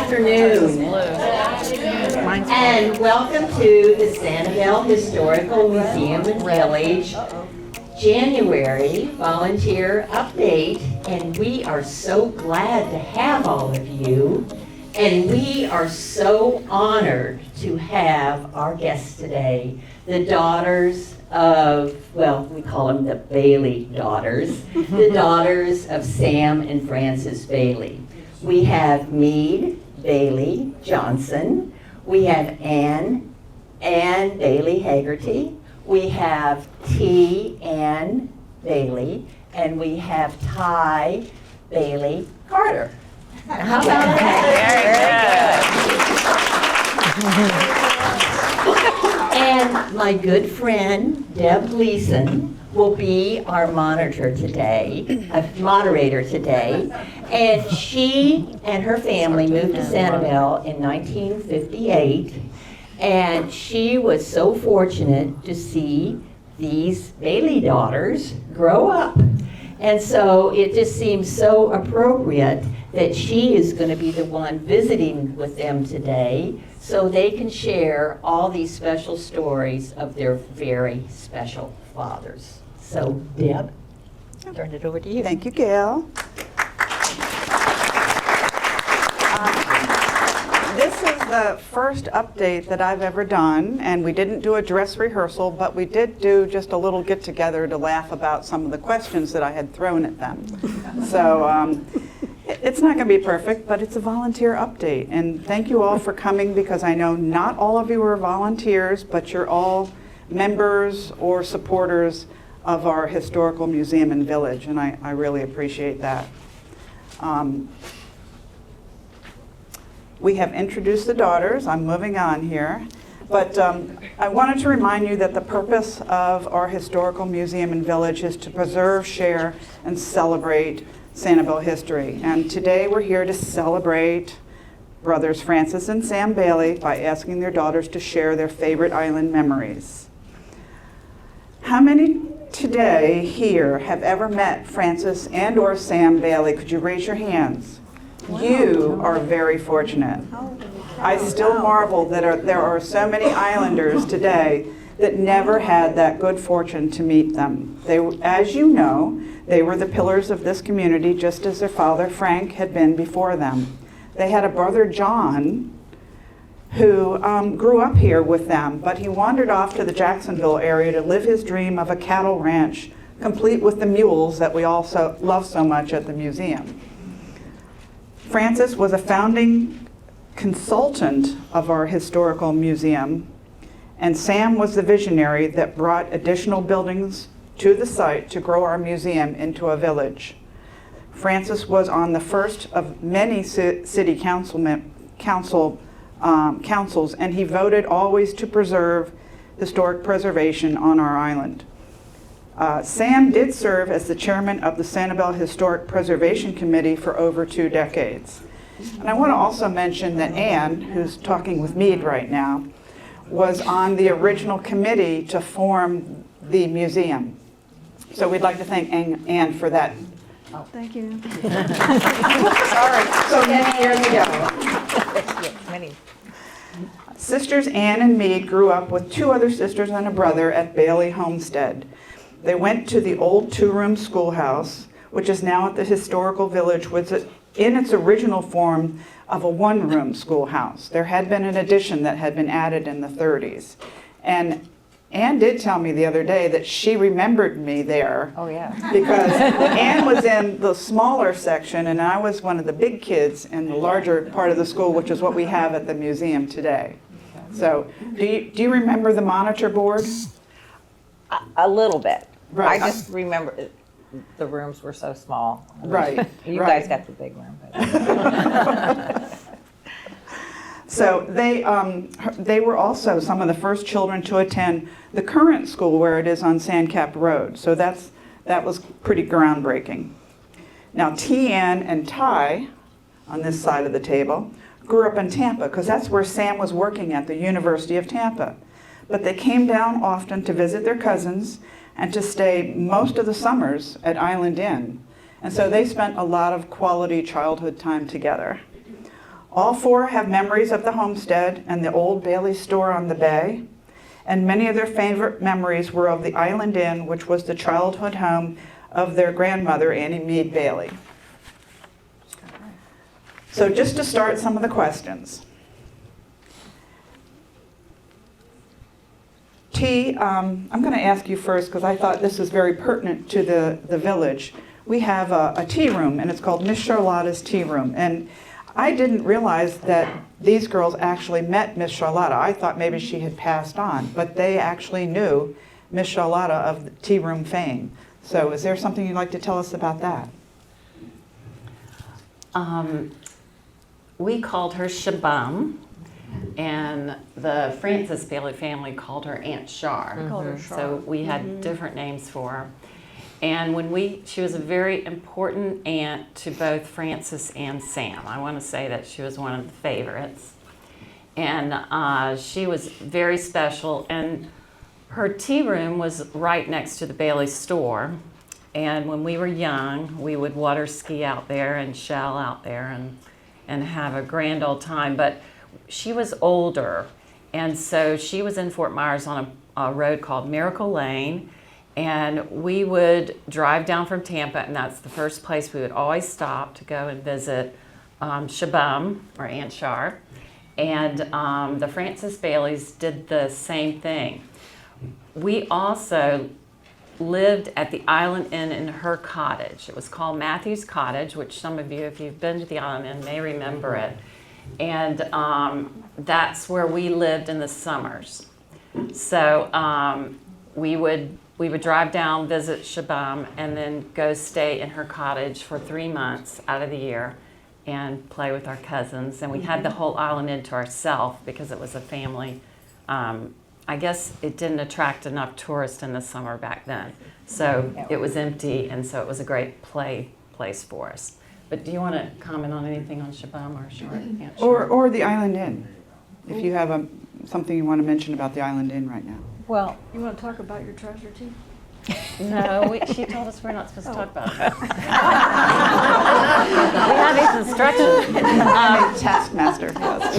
afternoon, and welcome to the Sanibel Historical Museum and Village January volunteer update. And we are so glad to have all of you, and we are so honored to have our guests today, the daughters of, well, we call them the Bailey daughters, the daughters of Sam and Frances Bailey. We have Meade Bailey Johnson. We have Ann Bailey Haggerty. We have T. Ann Bailey. And we have Ty Bailey Carter. How about that? And my good friend, Deb Gleason, will be our moderator today. And she and her family moved to Sanibel in 1958. And she was so fortunate to see these Bailey daughters grow up. And so it just seems so appropriate that she is going to be the one visiting with them today so they can share all these special stories of their very special fathers. So, Deb, I'll turn it over to you. Thank you, Gail. This is the first update that I've ever done, and we didn't do a dress rehearsal, but we did do just a little get-together to laugh about some of the questions that I had thrown at them. So it's not going to be perfect, but it's a volunteer update. And thank you all for coming, because I know not all of you are volunteers, but you're all members or supporters of our historical museum and village, and I really appreciate that. We have introduced the daughters. I'm moving on here. But I wanted to remind you that the purpose of our historical museum and village is to preserve, share, and celebrate Sanibel history. And today we're here to celebrate brothers Frances and Sam Bailey by asking their daughters to share their favorite island memories. How many today here have ever met Frances and or Sam Bailey? Could you raise your hands? Wow. You are very fortunate. I still marvel that there are so many islanders today that never had that good fortune to meet them. They, as you know, they were the pillars of this community, just as their father Frank had been before them. They had a brother John who grew up here with them, but he wandered off to the Jacksonville area to live his dream of a cattle ranch, complete with the mules that we also love so much at the museum. Frances was a founding consultant of our historical museum, and Sam was the visionary that brought additional buildings to the site to grow our museum into a village. Frances was on the first of many city councils, and he voted always to preserve historic preservation on our island. Sam did serve as the chairman of the Sanibel Historic Preservation Committee for over 2 decades. And I want to also mention that Ann, who's talking with Meade right now, was on the original committee to form the museum. So we'd like to thank Ann for that. Oh, thank you. Sorry, so many years ago. Many. Sisters Ann and Meade grew up with 2 other sisters and a brother at Bailey Homestead. They went to the old 2-room schoolhouse, which is now at the historical village, was in its original form of a 1-room schoolhouse. There had been an addition that had been added in the 30s. And Ann did tell me the other day that she remembered me there. Oh, yeah. Because Ann was in the smaller section, and I was one of the big kids in the larger part of the school, which is what we have at the museum today. So, do you remember the monitor board? A little bit. Right. I just remember the rooms were so small. Right. You right. guys got the big room. But. So they were also some of the first children to attend the current school where it is on Sandcap Road. So that was pretty groundbreaking. Now T-Ann and Ty, on this side of the table, grew up in Tampa because that's where Sam was working at the University of Tampa. But they came down often to visit their cousins and to stay most of the summers at Island Inn. And so they spent a lot of quality childhood time together. All four have memories of the homestead and the old Bailey store on the bay, and many of their favorite memories were of the Island Inn, which was the childhood home of their grandmother, Annie Meade Bailey. So just to start some of the questions. T, I'm going to ask you first because I thought this was very pertinent to the village. We have a tea room, and it's called Miss Charlotta's Tea Room. And I didn't realize that these girls actually met Miss Charlotta. I thought maybe she had passed on, but they actually knew Miss Charlotta of the tea room fame. So is there something you'd like to tell us about that? We called her Shabam, and the Francis Bailey family called her Aunt Char. So we had different names for her. And she was a very important aunt to both Francis and Sam. I want to say that she was one of the favorites. And she was very special. And her tea room was right next to the Bailey store. And when we were young, we would water ski out there and shell out there and have a grand old time. But she was older. And so she was in Fort Myers on a road called Miracle Lane. And we would drive down from Tampa, and that's the first place we would always stop to go and visit Shabam, or Aunt Char. And the Francis Baileys did the same thing. We also lived at the Island Inn in her cottage. It was called Matthew's Cottage, which some of you, if you've been to the Island Inn, may remember it. And that's where we lived in the summers. So we would drive down, visit Shabam, and then go stay in her cottage for 3 months out of the year and play with our cousins. And we had the whole island in to ourselves because it was a family. I guess it didn't attract enough tourists in the summer back then. So it was empty, and so it was a great place for us. But do you want to comment on anything on Shabam or Aunt Char? Or the Island Inn, if you have something you want to mention about the Island Inn right now. Well, You want to talk about your treasure too? No, she told us we're not supposed to talk about it. We have these instructions. Taskmaster, yes.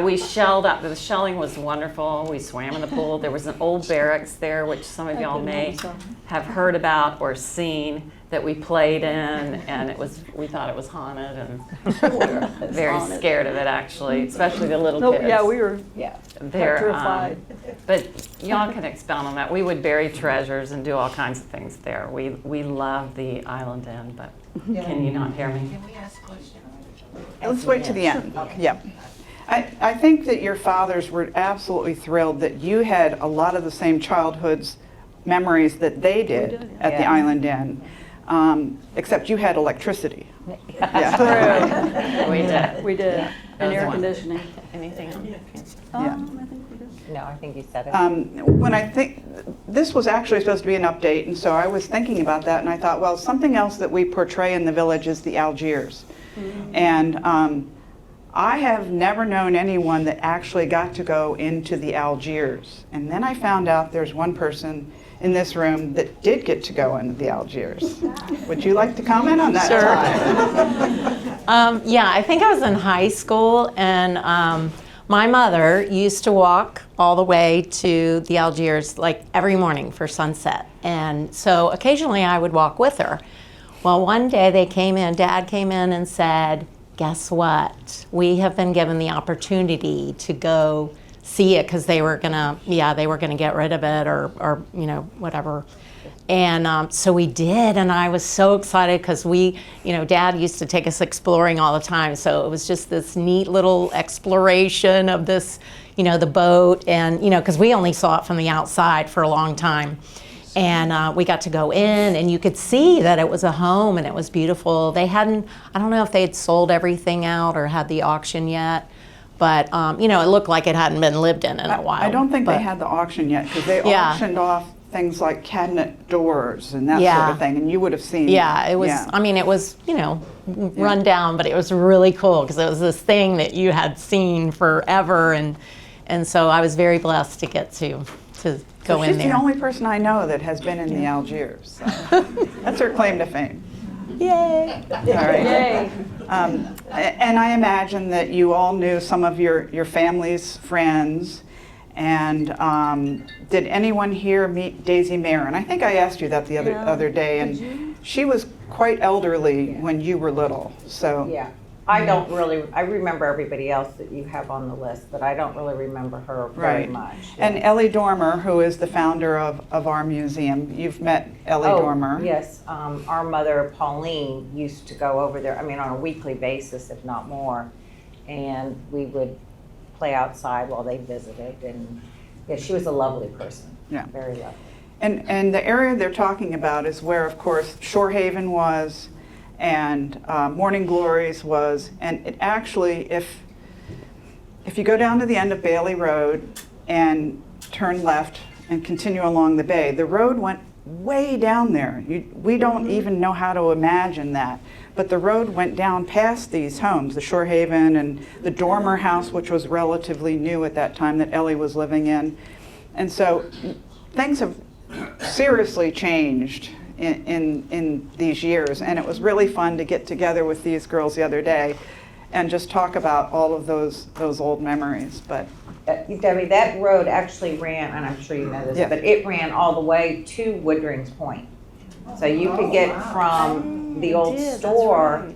We shelled up. The shelling was wonderful. We swam in the pool. There was an old barracks there, which some of y'all may have heard about or seen, that we played in, and we thought it was haunted, and we were very scared of it, actually, especially the little kids. Yeah, we were They're, petrified. But y'all can expound on that. We would bury treasures and do all kinds of things there. We love the Island Inn, but can you not hear me? Can we ask a question? Let's wait to the end. Yep. I think that your fathers were absolutely thrilled that you had a lot of the same childhood's memories that they did at the Island Inn, except you had electricity. We did. We did. Yeah. And That was air one. conditioning. Anything else? Yeah. I think we did. no, I think you said it. When I think, this was actually supposed to be an update, and so I was thinking about that, and I thought, well, something else that we portray in the village is the Algiers. And I have never known anyone that actually got to go into the Algiers. And then I found out there's one person in this room that did get to go into the Algiers. Would you like to comment on that? Sure. Yeah, I think I was in high school, and my mother used to walk all the way to the Algiers like every morning for sunset. And so occasionally I would walk with her. Well, one day Dad came in and said, guess what? We have been given the opportunity to go see it because they were gonna get rid of it or whatever. And so we did, and I was so excited because Dad used to take us exploring all the time. So it was just this neat little exploration of this, the boat, and because we only saw it from the outside for a long time. And we got to go in, and you could see that it was a home, and it was beautiful. I don't know if they had sold everything out or had the auction yet, but it looked like it hadn't been lived in a while. I don't think they had the auction yet, because they auctioned off things like cabinet doors and that sort of thing, and you would have seen. Yeah, it was. I mean, it was run down, but it was really cool because it was this thing that you had seen forever, and so I was very blessed to get to go in there. She's the only person I know that has been in the Algiers. So. That's her claim to fame. Yay! All right. Yay. And I imagine that you all knew some of your family's friends. And did anyone here meet Daisy Marin? I think I asked you that the other day, and she was quite elderly when you were little. So Yeah. I don't really, I remember everybody else that you have on the list, but I don't really remember her very Right. much. And Ellie Dormer, who is the founder of our museum, you've met Ellie Dormer. Yes, our mother Pauline used to go over there, I mean, on a weekly basis, if not more. And we would play outside while they visited. And yeah, she was a lovely person. Yeah. Very lovely. And the area they're talking about is where, of course, Shorehaven was, and Morning Glories was, and it actually, if you go down to the end of Bailey Road and turn left and continue along the bay, the road went way down there. We don't even know how to imagine that. But the road went down past these homes, the Shorehaven and the Dormer house, which was relatively new at that time that Ellie was living in. And so things have seriously changed in these years, and it was really fun to get together with these girls the other day and just talk about all of those old memories. But Debbie, that road actually ran, and I'm sure you know this, Yeah. but it ran all the way to Woodring's Point. So you could get from the old store,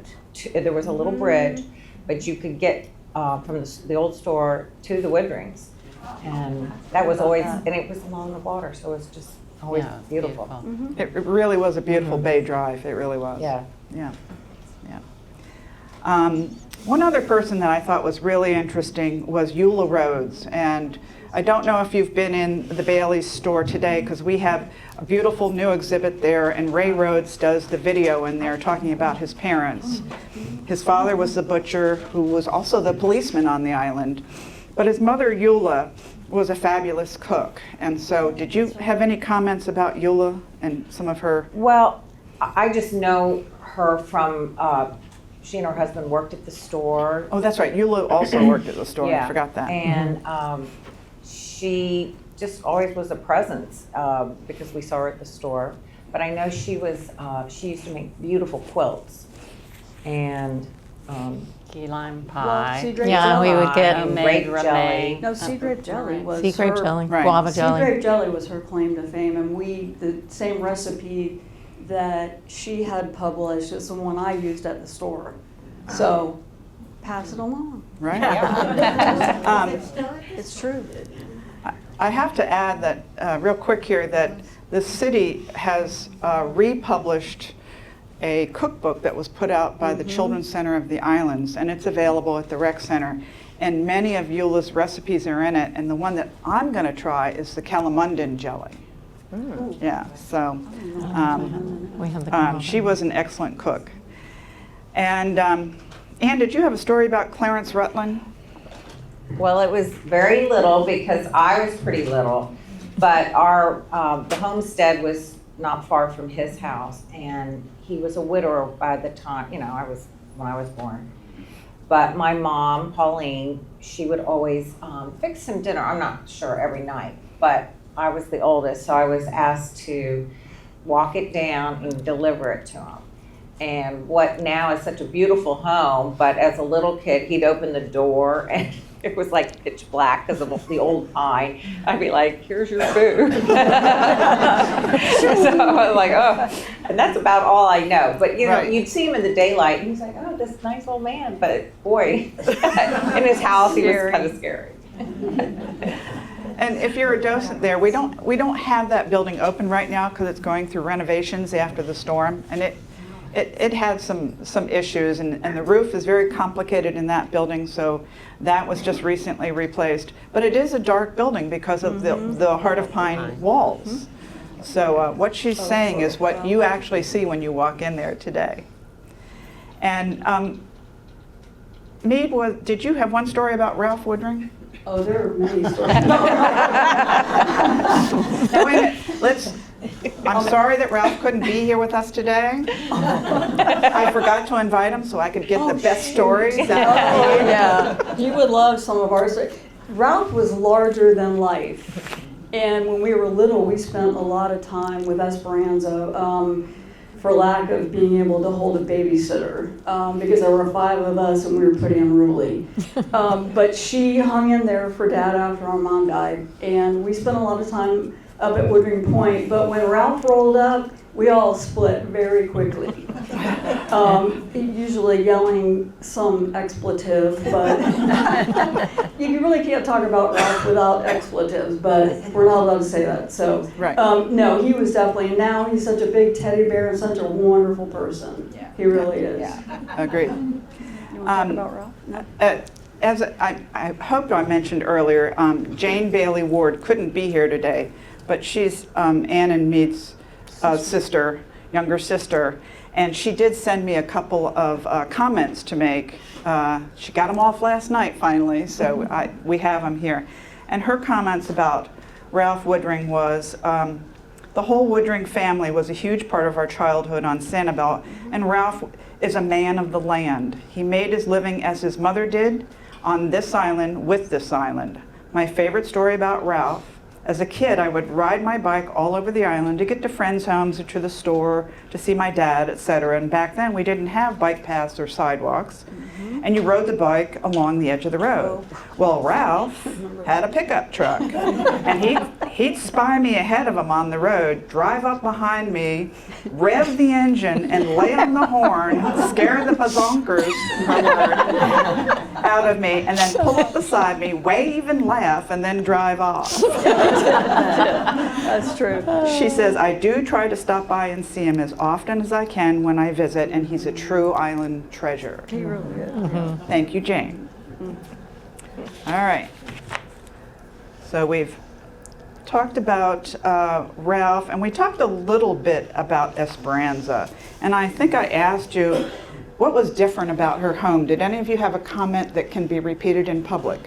there was a little bridge, but you could get from the old store to the Woodrings. And that was always, and it was along the water, so it was just always Yeah, beautiful. it really was a beautiful bay drive. It really was. Yeah. Yeah. One other person that I thought was really interesting was Eula Rhodes. And I don't know if you've been in the Bailey's store today, because we have a beautiful new exhibit there, and Ray Rhodes does the video in there talking about his parents. His father was the butcher, who was also the policeman on the island. But his mother, Eula, was a fabulous cook. And so did you have any comments about Eula and some of her? Well, I just know her from, she and her husband worked at the store. Oh, that's right. Eula also worked at the store. Yeah. I forgot that. And she just always was a presence because we saw her at the store. But I know she used to make beautiful quilts. And Key lime Well, pie. sea grape Yeah, we jelly. would get Homemade grape jelly. No, sea grape jelly was sea grape her- jelly, Right. guava Sea jelly. grape jelly was her claim to fame, and the same recipe that she had published is the one I used at the store. So, pass it along. Right? It's true. I have to add that, real quick here, that the city has republished a cookbook that was put out by the Children's Center of the Islands, and it's available at the Rec Center. And many of Eula's recipes are in it, and the one that I'm going to try is the Calamundan jelly. Yeah, so We have the she was an excellent cook. And Ann, did you have a story about Clarence Rutland? well, it was very little because I was pretty little, but our the homestead was not far from his house, and he was a widower by the time when I was born. But my mom, Pauline, she would always fix him dinner. I'm not sure every night, but I was the oldest, so I was asked to walk it down and deliver it to him. And what now is such a beautiful home, but as a little kid, he'd open the door and it was like pitch black because of the old pine. I'd be like, here's your food. So I was like, oh, and that's about all I know. But Right. you'd see him in the daylight and he's like, oh, this nice old man. But boy, in his house, he was kind of scary. And if you're a docent there, we don't have that building open right now because it's going through renovations after the storm, and it had some issues, and the roof is very complicated in that building, so that was just recently replaced. But it is a dark building because of the Heart of Pine walls. So what she's saying is what you actually see when you walk in there today. And Meade, did you have one story about Ralph Woodring? Oh, there are many stories. Now, wait a minute. I'm sorry that Ralph couldn't be here with us today. I forgot to invite him so I could get the best stories. Oh, yeah. You would love some of our stories. Ralph was larger than life. And when we were little, we spent a lot of time with Esperanza for lack of being able to hold a babysitter, because there were 5 of us and we were pretty unruly. But she hung in there for Dad after our mom died, and we spent a lot of time up at Woodring Point, but when Ralph rolled up, we all split very quickly. Usually yelling some expletive, but you really can't talk about Ralph without expletives, but we're not allowed to say that. So, Right. no, he was definitely, now he's such a big teddy bear and such a wonderful person. Yeah. He really is. Yeah. Agreed. You want to talk about Ralph? No? As I hoped I mentioned earlier, Jane Bailey Ward couldn't be here today, but she's Ann and Mead's sister, younger sister, and she did send me a couple of comments to make. She got them off last night finally, so we have them here. And her comments about Ralph Woodring was, the whole Woodring family was a huge part of our childhood on Sanibel, and Ralph is a man of the land. He made his living as his mother did on this island with this island. My favorite story about Ralph: as a kid, I would ride my bike all over the island to get to friends' homes or to the store to see my dad, etc. And back then, we didn't have bike paths or sidewalks. And you rode the bike along the edge of the road. Well, Ralph had a pickup truck. And he'd spy me ahead of him on the road, drive up behind me, rev the engine, and lay on the horn, scare the bazonkers out of me, and then pull up beside me, wave and laugh, and then drive off. That's true. She says, I do try to stop by and see him as often as I can when I visit, and he's a true island treasure. He really is. Thank you, Jane. All right. So we've talked about Ralph, and we talked a little bit about Esperanza. And I think I asked you, what was different about her home? Did any of you have a comment that can be repeated in public?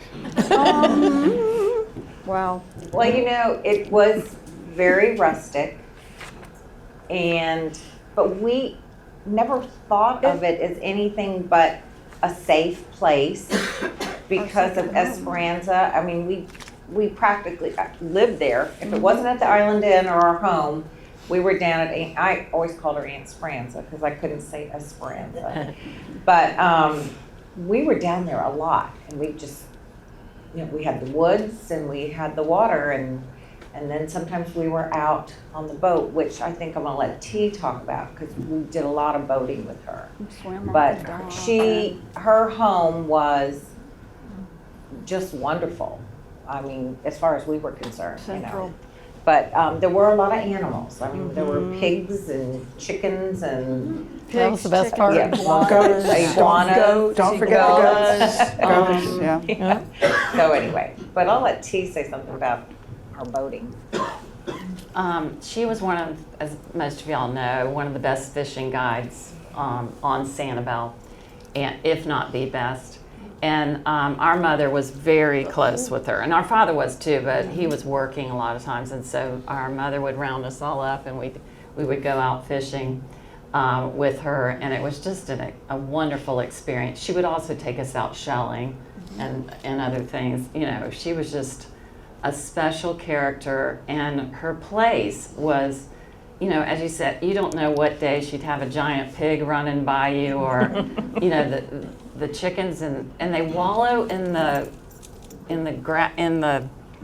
Wow. Well, you know, it was very rustic, but we never thought of it as anything but a safe place because of Esperanza. I mean, we practically lived there. If it wasn't at the Island Inn or our home, we were down at I always called her Aunt Speranza because I couldn't say Esperanza. But we were down there a lot, and we just, you know, we had the woods and we had the water, and then sometimes we were out on the boat, which I think I'm gonna let T talk about because we did a lot of boating with her. But her home was just wonderful. I mean, as far as we were concerned, Central. you know. But there were a lot of animals. I mean, there were pigs and chickens and That was the best part. yeah, Goats. iguanas. Don't forget the goats. Goats, yeah. So anyway, but I'll let T say something about her boating. She was one of, as most of y'all know, one of the best fishing guides on Sanibel, and if not the best. And our mother was very close with her, and our father was too, but he was working a lot of times, and so our mother would round us all up, and we would go out fishing with her, and it was just a wonderful experience. She would also take us out shelling and other things. You know, she was just a special character, and her place was, you know, as you said, you don't know what day she'd have a giant pig running by you, or you know, the chickens, and they wallow in the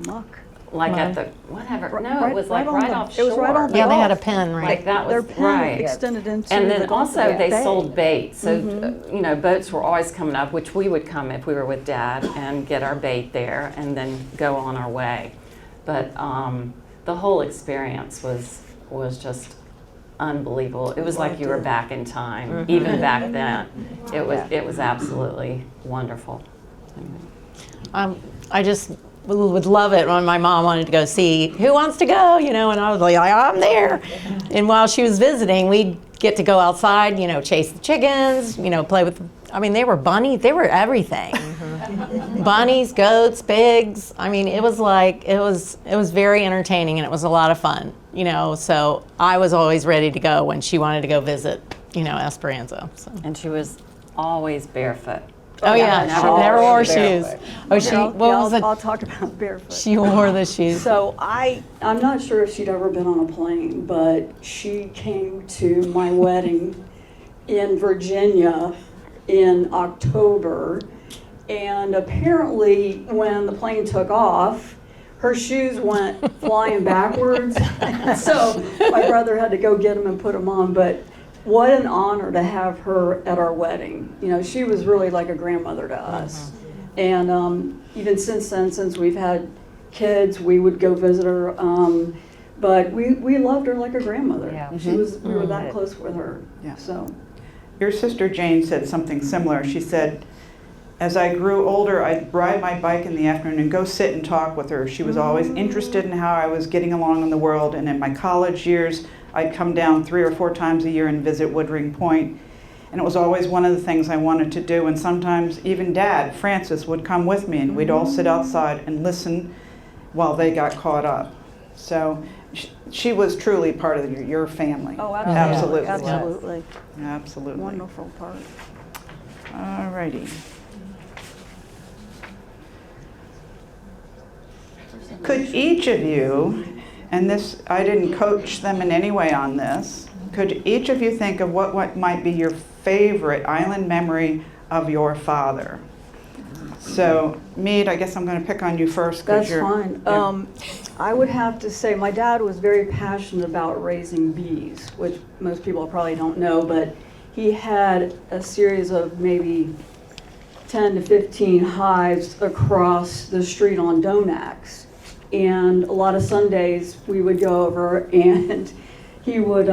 Muck. like Mud. at the whatever. No, Right- it was like right on right the- offshore. it was right on the Yeah, they had a Gulf. pen, right? Like that Their was pen right. extended into And the then Gulf also they Bay. sold bait. So, you know, boats were always coming up, which we would come if we were with Dad and get our bait there and then go on our way. But the whole experience was just unbelievable. It was like you were back in time, even back then. It was absolutely wonderful. I just would love it when my mom wanted to go see who wants to go, you know, and I was like, I'm there. And while she was visiting, we'd get to go outside, you know, chase the chickens, you know, play with, I mean, they were bunnies, they were everything. Bunnies, goats, pigs. I mean, it was very entertaining, and it was a lot of fun, you know, so I was always ready to go when she wanted to go visit, you know, Esperanza. So. And she was always barefoot. Oh yeah, never she never wore wore shoes. shoes. Oh, she I'll, what was it? I'll talk about barefoot. She wore the shoes. So I'm not sure if she'd ever been on a plane, but she came to my wedding in Virginia in October, and apparently when the plane took off, her shoes went flying backwards. So my brother had to go get them and put them on, but what an honor to have her at our wedding. You know, she was really like a grandmother to us. And even since then, since we've had kids, we would go visit her. But we loved her like a grandmother. Yeah. We were that close with her. Yeah. So Your sister Jane said something similar. She said, as I grew older, I'd ride my bike in the afternoon and go sit and talk with her. She was always interested in how I was getting along in the world. And in my college years, I'd come down 3 or 4 times a year and visit Woodring Point. And it was always one of the things I wanted to do. And sometimes even Dad, Francis, would come with me and we'd all sit outside and listen while they got caught up. So she was truly part of your family. oh, Absolutely. absolutely. Absolutely. Wonderful part. All righty. Could each of you, and this, I didn't coach them in any way on this, could each of you think of what might be your favorite island memory of your father? So, Mead, I guess I'm going to pick on you first. That's fine. I would have to say my dad was very passionate about raising bees, which most people probably don't know, but he had a series of maybe 10 to 15 hives across the street on Donax. And a lot of Sundays we would go over and he would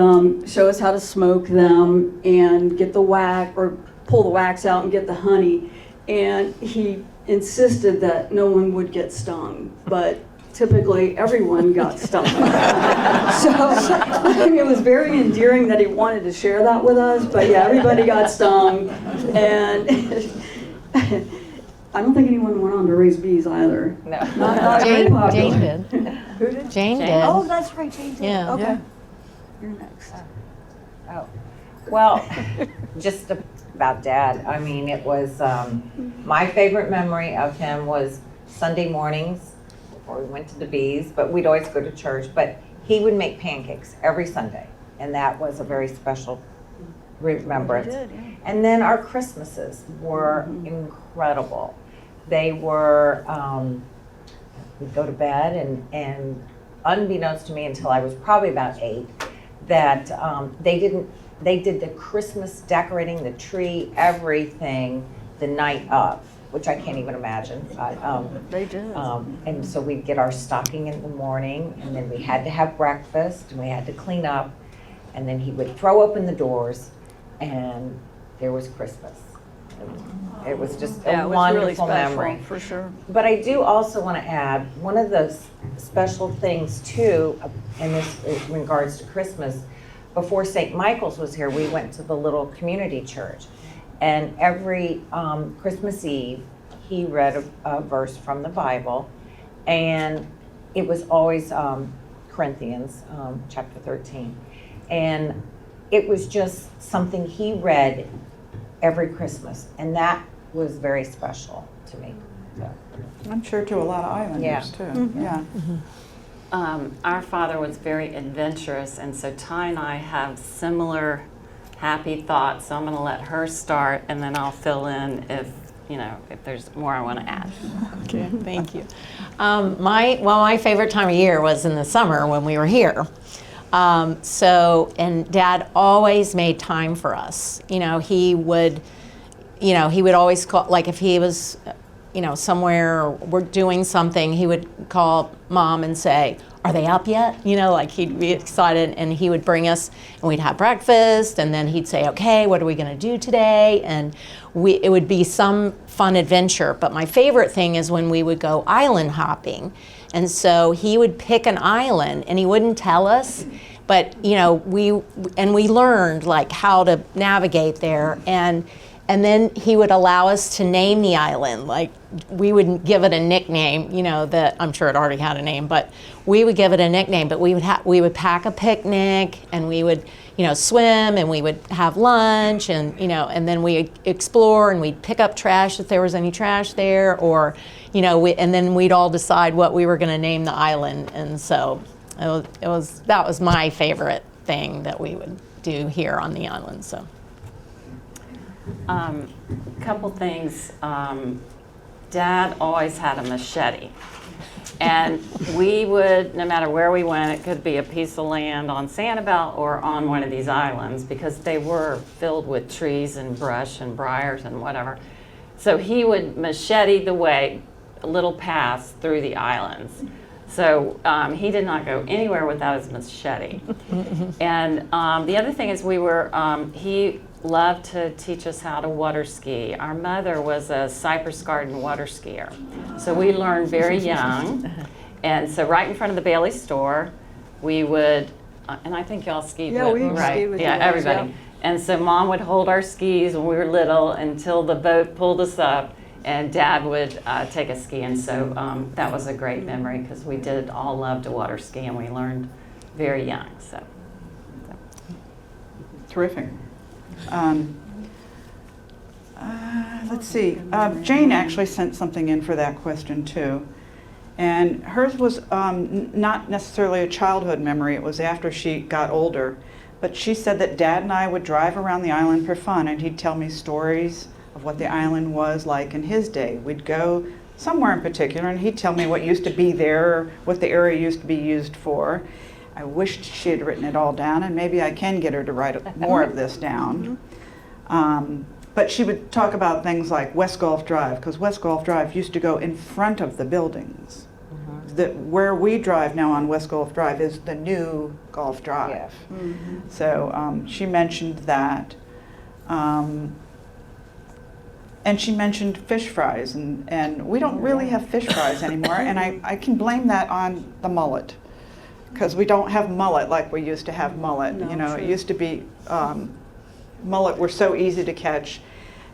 show us how to smoke them and get the wax, or pull the wax out and get the honey. And he insisted that no one would get stung, but typically everyone got stung. So I mean, it was very endearing that he wanted to share that with us, but yeah, everybody got stung. And I don't think anyone went on to raise bees either. No. Not very Jane popular. did. Who did? Jane did. Oh, that's right, Jane did. Yeah. Okay. Yeah. You're next. Oh, well, just about Dad. I mean, it was, my favorite memory of him was Sunday mornings before we went to the bees, but we'd always go to church. But he would make pancakes every Sunday, and that was a very special remembrance. He did, yeah. And then our Christmases were incredible. They were, we'd go to bed, and unbeknownst to me until I was probably about 8, that they did the Christmas decorating, the tree, everything the night of, which I can't even imagine. They did. And so we'd get our stocking in the morning, and then we had to have breakfast, and we had to clean up, and then he would throw open the doors, and there was Christmas. It was just Yeah, a it was wonderful really special, memory. for sure. But I do also want to add, one of those special things too, in regards to Christmas, before St. Michael's was here, we went to the little community church. And every Christmas Eve, he read a verse from the Bible. And it was always Corinthians, chapter 13. And it was just something he read every Christmas. And that was very special to me. So. I'm sure to a lot of islanders Yeah. too. Yeah. Our father was very adventurous, and so Ty and I have similar happy thoughts. So I'm going to let her start, and then I'll fill in if there's more I want to add. Okay, thank you. My favorite time of year was in the summer when we were here. And Dad always made time for us. He would always call, like if he was, somewhere or we're doing something, he would call Mom and say, "Are they up yet?" Like he'd be excited, and he would bring us, and we'd have breakfast, and then he'd say, "Okay, what are we going to do today?" And it would be some fun adventure. But my favorite thing is when we would go island hopping. And so he would pick an island, and he wouldn't tell us, but we learned like how to navigate there, and then he would allow us to name the island. Like we wouldn't give it a nickname, that I'm sure it already had a name, but we would give it a nickname. But we would pack a picnic, and we would swim, and we would have lunch, and and then we explore, and we'd pick up trash if there was any trash there, or and then we'd all decide what we were going to name the island. And so that was my favorite thing that we would do here on the island. So Couple things. Dad always had a machete. And we would, no matter where we went, it could be a piece of land on Sanibel or on one of these islands, because they were filled with trees and brush and briars and whatever. So he would machete the way, little paths through the islands. So he did not go anywhere without his machete. And the other thing is he loved to teach us how to water ski. Our mother was a Cypress Garden water skier. So we learned very young. And so right in front of the Bailey store, we would, and I think y'all skied Yeah, with, we right? skied with yeah, you guys, everybody. yeah. And so Mom would hold our skis when we were little until the boat pulled us up, and Dad would take us skiing. So that was a great memory, because we did all love to water ski, and we learned very young. So. Terrific. Let's see. Jane actually sent something in for that question too. And hers was not necessarily a childhood memory. It was after she got older. But she said that Dad and I would drive around the island for fun, and he'd tell me stories of what the island was like in his day. We'd go somewhere in particular, and he'd tell me what used to be there, what the area used to be used for. I wished she had written it all down, and maybe I can get her to write more of this down. But she would talk about things like West Gulf Drive, because West Gulf Drive used to go in front of the buildings. Where we drive now on West Gulf Drive is the new Gulf Drive. Yeah. So she mentioned that. And she mentioned fish fries, and we don't really have fish fries anymore, and I can blame that on the mullet, because we don't have mullet like we used to have mullet. No, It true. used to be, mullet were so easy to catch,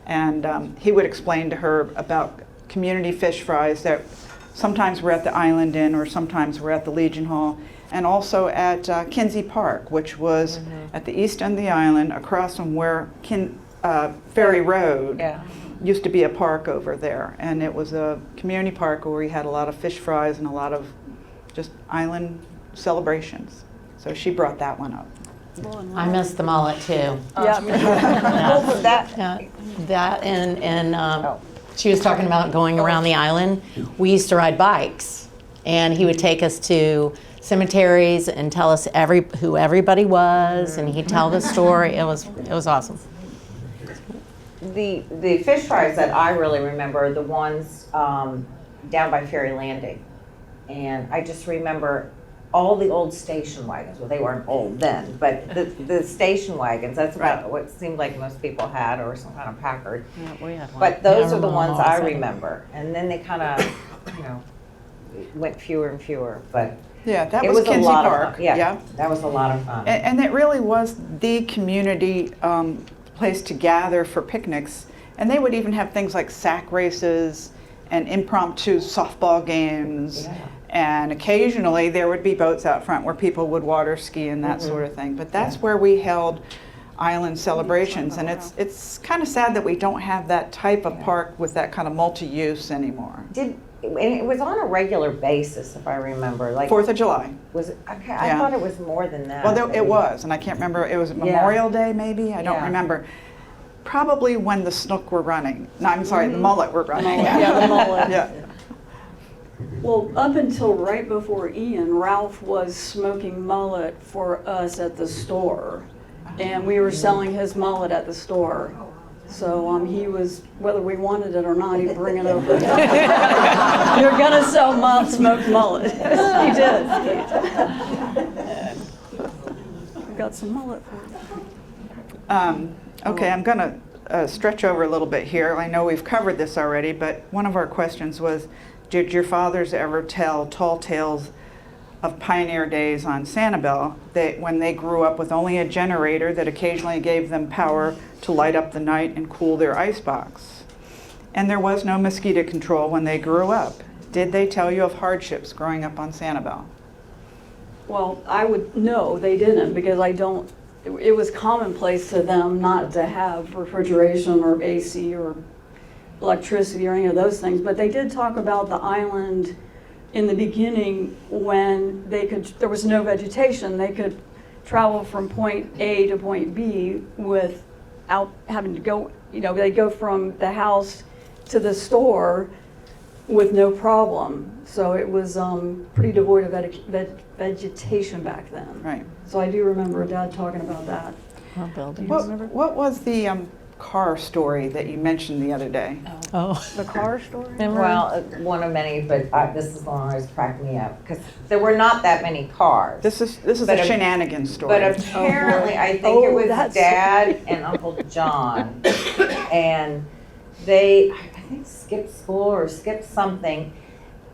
and he would explain to her about community fish fries that sometimes were at the Island Inn or sometimes were at the Legion Hall, and also at Kinsey Park, which was at the east end of the island, across from where Ferry Road used to be a park over there. And it was a community park where we had a lot of fish fries and a lot of just island celebrations. So she brought that one up. I miss the mullet too. Yeah. That and she was talking about going around the island. We used to ride bikes, and he would take us to cemeteries and tell us who everybody was, and he'd tell the story. It was awesome. The fish fries that I really remember are the ones down by Ferry Landing. And I just remember all the old station wagons. Well, they weren't old then, but the station wagons, that's about what it seemed like most people had, or some kind of Packard. Yeah, we had one. But those Yeah, are the Mom ones always I had them. remember. And then they kind of, went fewer and fewer. But Yeah, that it was was a Kinsey lot Park. of fun. Yeah, that was a lot of fun. And it really was the community place to gather for picnics. And they would even have things like sack races and impromptu softball games. Yeah. And occasionally there would be boats out front where people would water ski and that sort of thing. But that's where we held island celebrations. And it's kind of sad that we don't have that type of park with that kind of multi-use anymore. And it was on a regular basis, if I remember. Like 4th of July. was it? Okay, I Yeah. thought it was more than that. Well, it was, and I can't remember, it was Memorial Day maybe? I don't Yeah. remember. Probably when the snook were running. No, I'm sorry, the mullet were running. Yeah, the mullet. Yeah. Well, up until right before Ian, Ralph was smoking mullet for us at the store. And we were selling his mullet at the store. So he was, whether we wanted it or not, he'd bring it over. You're gonna sell smoked mullet. He did. We got some mullet for you. Okay, I'm going to stretch over a little bit here. I know we've covered this already, but one of our questions was, did your fathers ever tell tall tales of pioneer days on Sanibel, when they grew up with only a generator that occasionally gave them power to light up the night and cool their icebox? And there was no mosquito control when they grew up. Did they tell you of hardships growing up on Sanibel? Well, I would, no, they didn't, because I don't it was commonplace to them not to have refrigeration or AC or electricity or any of those things, but they did talk about the island in the beginning when there was no vegetation. They could travel from point A to point B without having to go, they go from the house to the store with no problem. So it was pretty devoid of vegetation back then. Right. So I do remember Dad talking about that. Our buildings. What was the car story that you mentioned the other day? Oh, The car story? remember? Well, one of many, but this is the one that always cracked me up, because there were not that many cars. This is But a a- shenanigans story. But apparently, I think it was that's- Dad and Uncle John, and they, I think, skipped school or skipped something,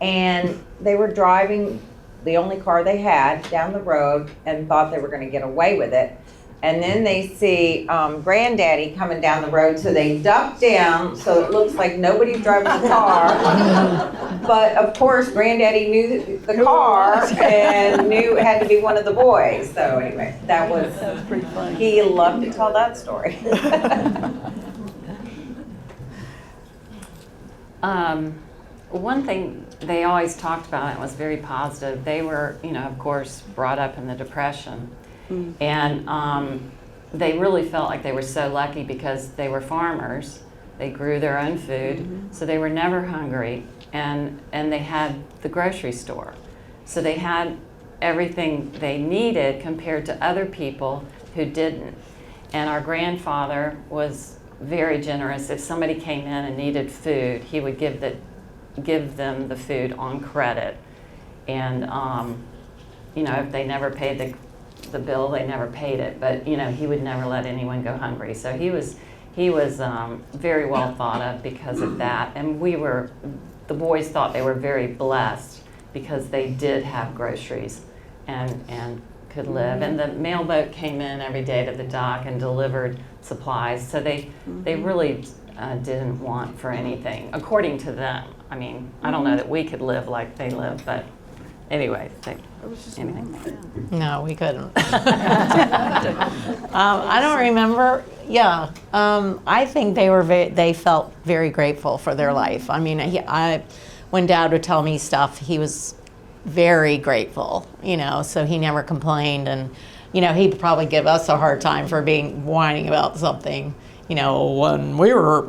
and they were driving the only car they had down the road and thought they were going to get away with it. And then they see Granddaddy coming down the road, so they duck down so it looks like nobody's driving the car. But of course, Granddaddy knew the car and knew it had to be one of the boys. So anyway, that was Pretty funny. he loved to tell that story. One thing they always talked about, and it was very positive, they were, of course, brought up in the Depression. And they really felt like they were so lucky because they were farmers. They grew their own food, so they were never hungry. And they had the grocery store. So they had everything they needed compared to other people who didn't. And our grandfather was very generous. If somebody came in and needed food, he would give them the food on credit. And if they never paid the bill, they never paid it. But he would never let anyone go hungry. So he was very well thought of because of that. And the boys thought they were very blessed because they did have groceries and could live. And the mailboat came in every day to the dock and delivered supplies. So they really didn't want for anything, according to them. I mean, I don't know that we could live like they lived, but anyway, anything. No, we couldn't. I don't remember. Yeah, I think they felt very grateful for their life. I mean, when Dad would tell me stuff, he was very grateful. So he never complained, and he'd probably give us a hard time for whining about something. When we were,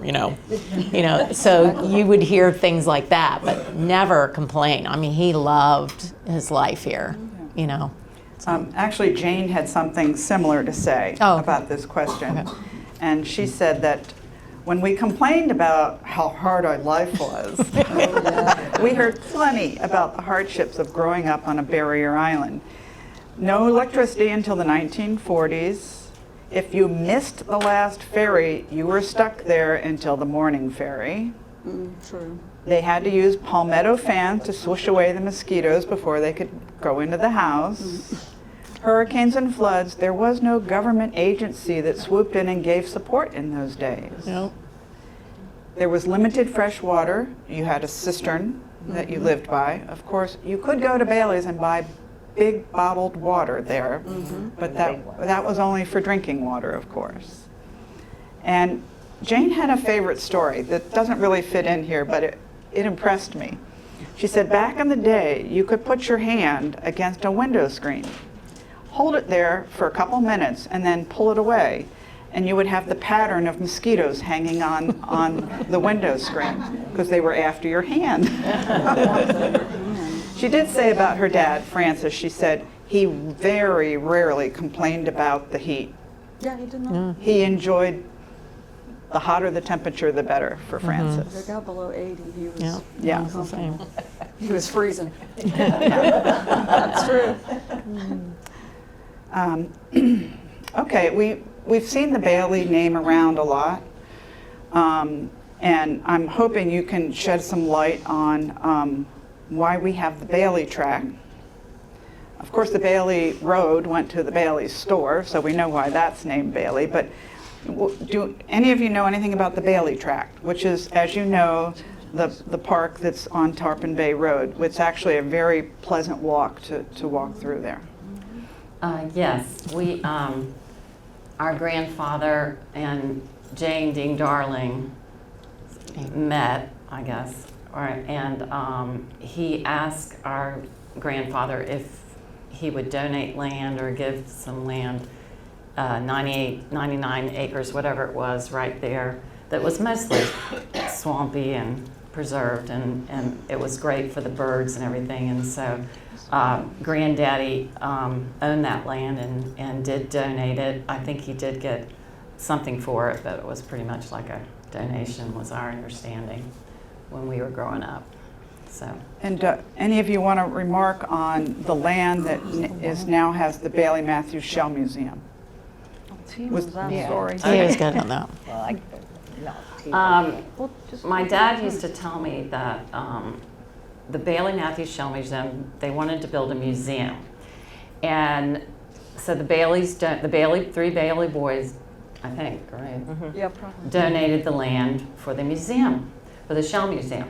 so you would hear things like that, but never complain. I mean, he loved his life here, Actually, Jane had something similar to say about this question. Okay. And she said that when we complained about how hard our life was, we heard plenty about the hardships of growing up on a barrier island. No electricity until the 1940s. If you missed the last ferry, you were stuck there until the morning ferry. True. They had to use palmetto fans to swish away the mosquitoes before they could go into the house. Hurricanes and floods, there was no government agency that swooped in and gave support in those days. Nope. There was limited fresh water. You had a cistern that you lived by. Of course, you could go to Bailey's and buy big bottled water there, but that was only for drinking water, of course. And Jane had a favorite story that doesn't really fit in here, but it impressed me. She said back in the day, you could put your hand against a window screen, hold it there for a couple minutes, and then pull it away, and you would have the pattern of mosquitoes hanging on the window screen because they were after your hand. She did say about her dad, Francis, she said he very rarely complained about the heat. Yeah, he did not. He enjoyed the hotter the temperature, the better for Francis. If it got below 80, he was, Yeah. Yeah. It's the same. he was freezing. That's true. Okay, we've seen the Bailey name around a lot, and I'm hoping you can shed some light on why we have the Bailey track. Of course, the Bailey Road went to the Bailey store, so we know why that's named Bailey, but do any of you know anything about the Bailey tract, which is, as you know, the park that's on Tarpon Bay Road? It's actually a very pleasant walk to walk through there. Yes, our grandfather and Jane Dean Darling met, I guess, and he asked our grandfather if he would donate land or give some land, 99 acres, whatever it was, right there, that was mostly swampy and preserved, and it was great for the birds and everything. And so Granddaddy owned that land and did donate it. I think he did get something for it, but it was pretty much like a donation, was our understanding when we were growing up. So. And any of you want to remark on the land that now has the Bailey Matthews Shell Museum? Sorry. He was good on that. My dad used to tell me that the Bailey Matthews Shell Museum, they wanted to build a museum. And so the three Bailey boys, I think, right? Yeah, probably. Donated the land for the museum, for the Shell Museum.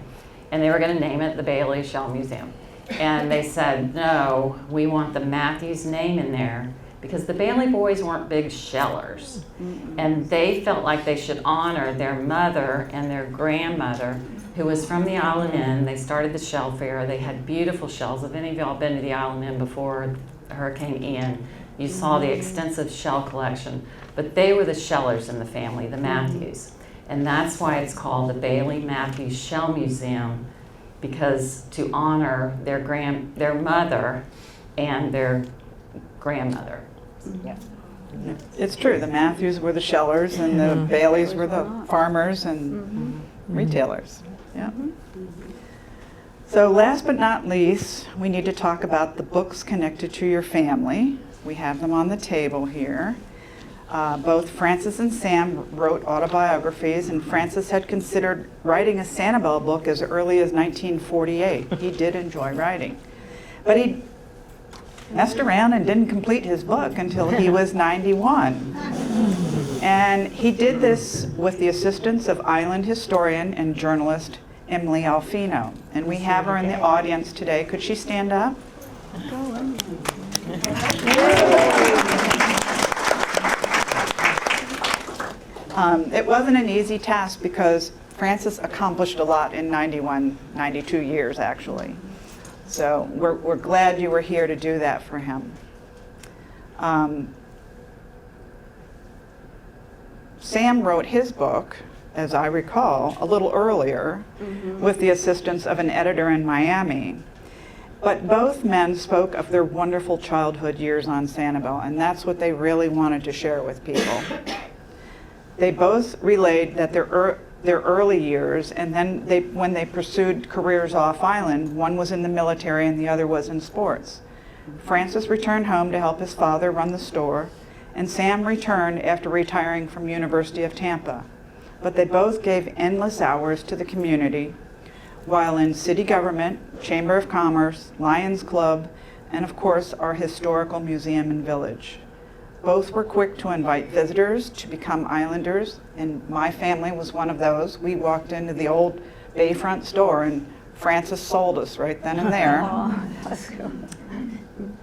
And they were going to name it the Bailey Shell Museum. And they said, no, we want the Matthews name in there, because the Bailey boys weren't big shellers. And they felt like they should honor their mother and their grandmother, who was from the Island Inn. They started the shell fair. They had beautiful shells. Have any of y'all been to the Island Inn before Hurricane Ian? You saw the extensive shell collection. But they were the shellers in the family, the Matthews. And that's why it's called the Bailey Matthews Shell Museum, because to honor their mother and their grandmother. Yeah. It's true. The Matthews were the shellers, and the Baileys were the farmers and retailers. Yeah. So last but not least, we need to talk about the books connected to your family. We have them on the table here. Both Frances and Sam wrote autobiographies, and Frances had considered writing a Sanibel book as early as 1948. He did enjoy writing. But he messed around and didn't complete his book until he was 91. And he did this with the assistance of island historian and journalist Emily Alfino. And we have her in the audience today. Could she stand up? It wasn't an easy task because Frances accomplished a lot in 92 years actually. So we're glad you were here to do that for him. Sam wrote his book, as I recall, a little earlier with the assistance of an editor in Miami. But both men spoke of their wonderful childhood years on Sanibel, and that's what they really wanted to share with people. They both relayed that their early years, and then when they pursued careers off island, one was in the military and the other was in sports. Francis returned home to help his father run the store, and Sam returned after retiring from University of Tampa. But they both gave endless hours to the community, while in city government, Chamber of Commerce, Lions Club, and of course our historical museum and village. Both were quick to invite visitors to become islanders, and my family was one of those. We walked into the old Bayfront store and Francis sold us right then and there.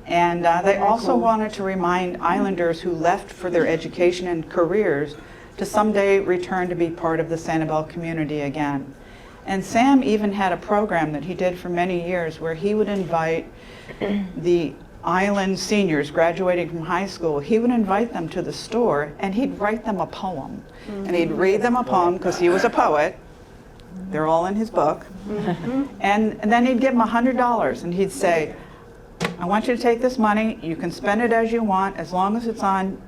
And they also wanted to remind islanders who left for their education and careers to someday return to be part of the Sanibel community again. And Sam even had a program that he did for many years where he would invite the island seniors graduating from high school. He would invite them to the store and he'd write them a poem. And he'd read them a poem because he was a poet. They're all in his book. And then he'd give them $100 and he'd say, I want you to take this money, you can spend it as you want as long as it's on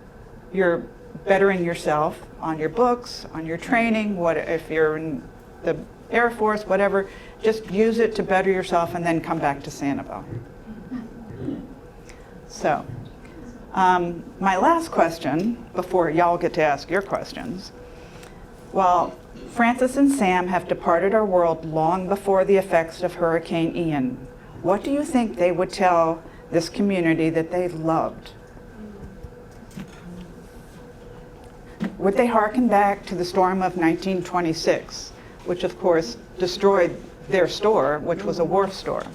your bettering yourself, on your books, on your training, if you're in the Air Force, whatever, just use it to better yourself and then come back to Sanibel. So, my last question, before y'all get to ask your questions, while Francis and Sam have departed our world long before the effects of Hurricane Ian, what do you think they would tell this community that they loved? Would they hearken back to the storm of 1926, which of course destroyed their store, which was a wharf store?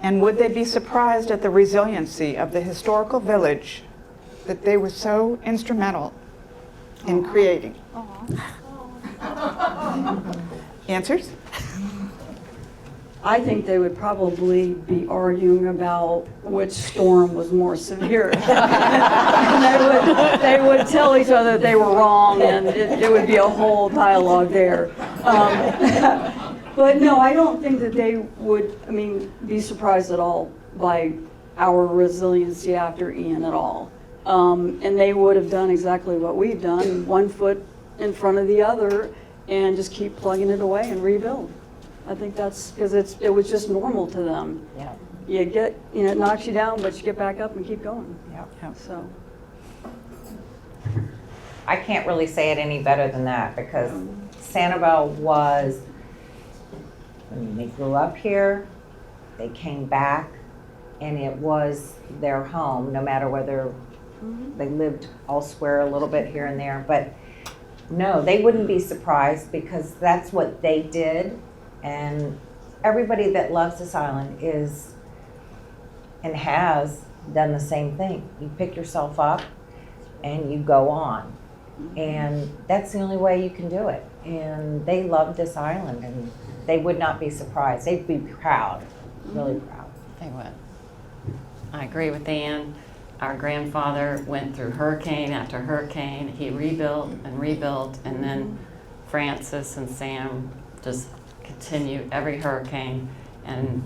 And would they be surprised at the resiliency of the historical village that they were so instrumental in creating. Answers? I think they would probably be arguing about which storm was more severe. And they would tell each other they were wrong, and it would be a whole dialogue there. But no, I don't think that they would, be surprised at all by our resiliency after Ian at all. And they would have done exactly what we've done, one foot in front of the other, and just keep plugging it away and rebuild. I think that's because it was just normal to them. Yeah. It knocks you down, but you get back up and keep going. Yeah. So, I can't really say it any better than that because Sanibel was, they grew up here, they came back, and it was their home, no matter whether they lived elsewhere a little bit here and there. But no, they wouldn't be surprised because that's what they did. And everybody that loves this island is and has done the same thing. You pick yourself up and you go on. And that's the only way you can do it. And they love this island and they would not be surprised. They'd be proud, really proud. They would. I agree with Ann. Our grandfather went through hurricane after hurricane. He rebuilt, and then Francis and Sam just continued every hurricane and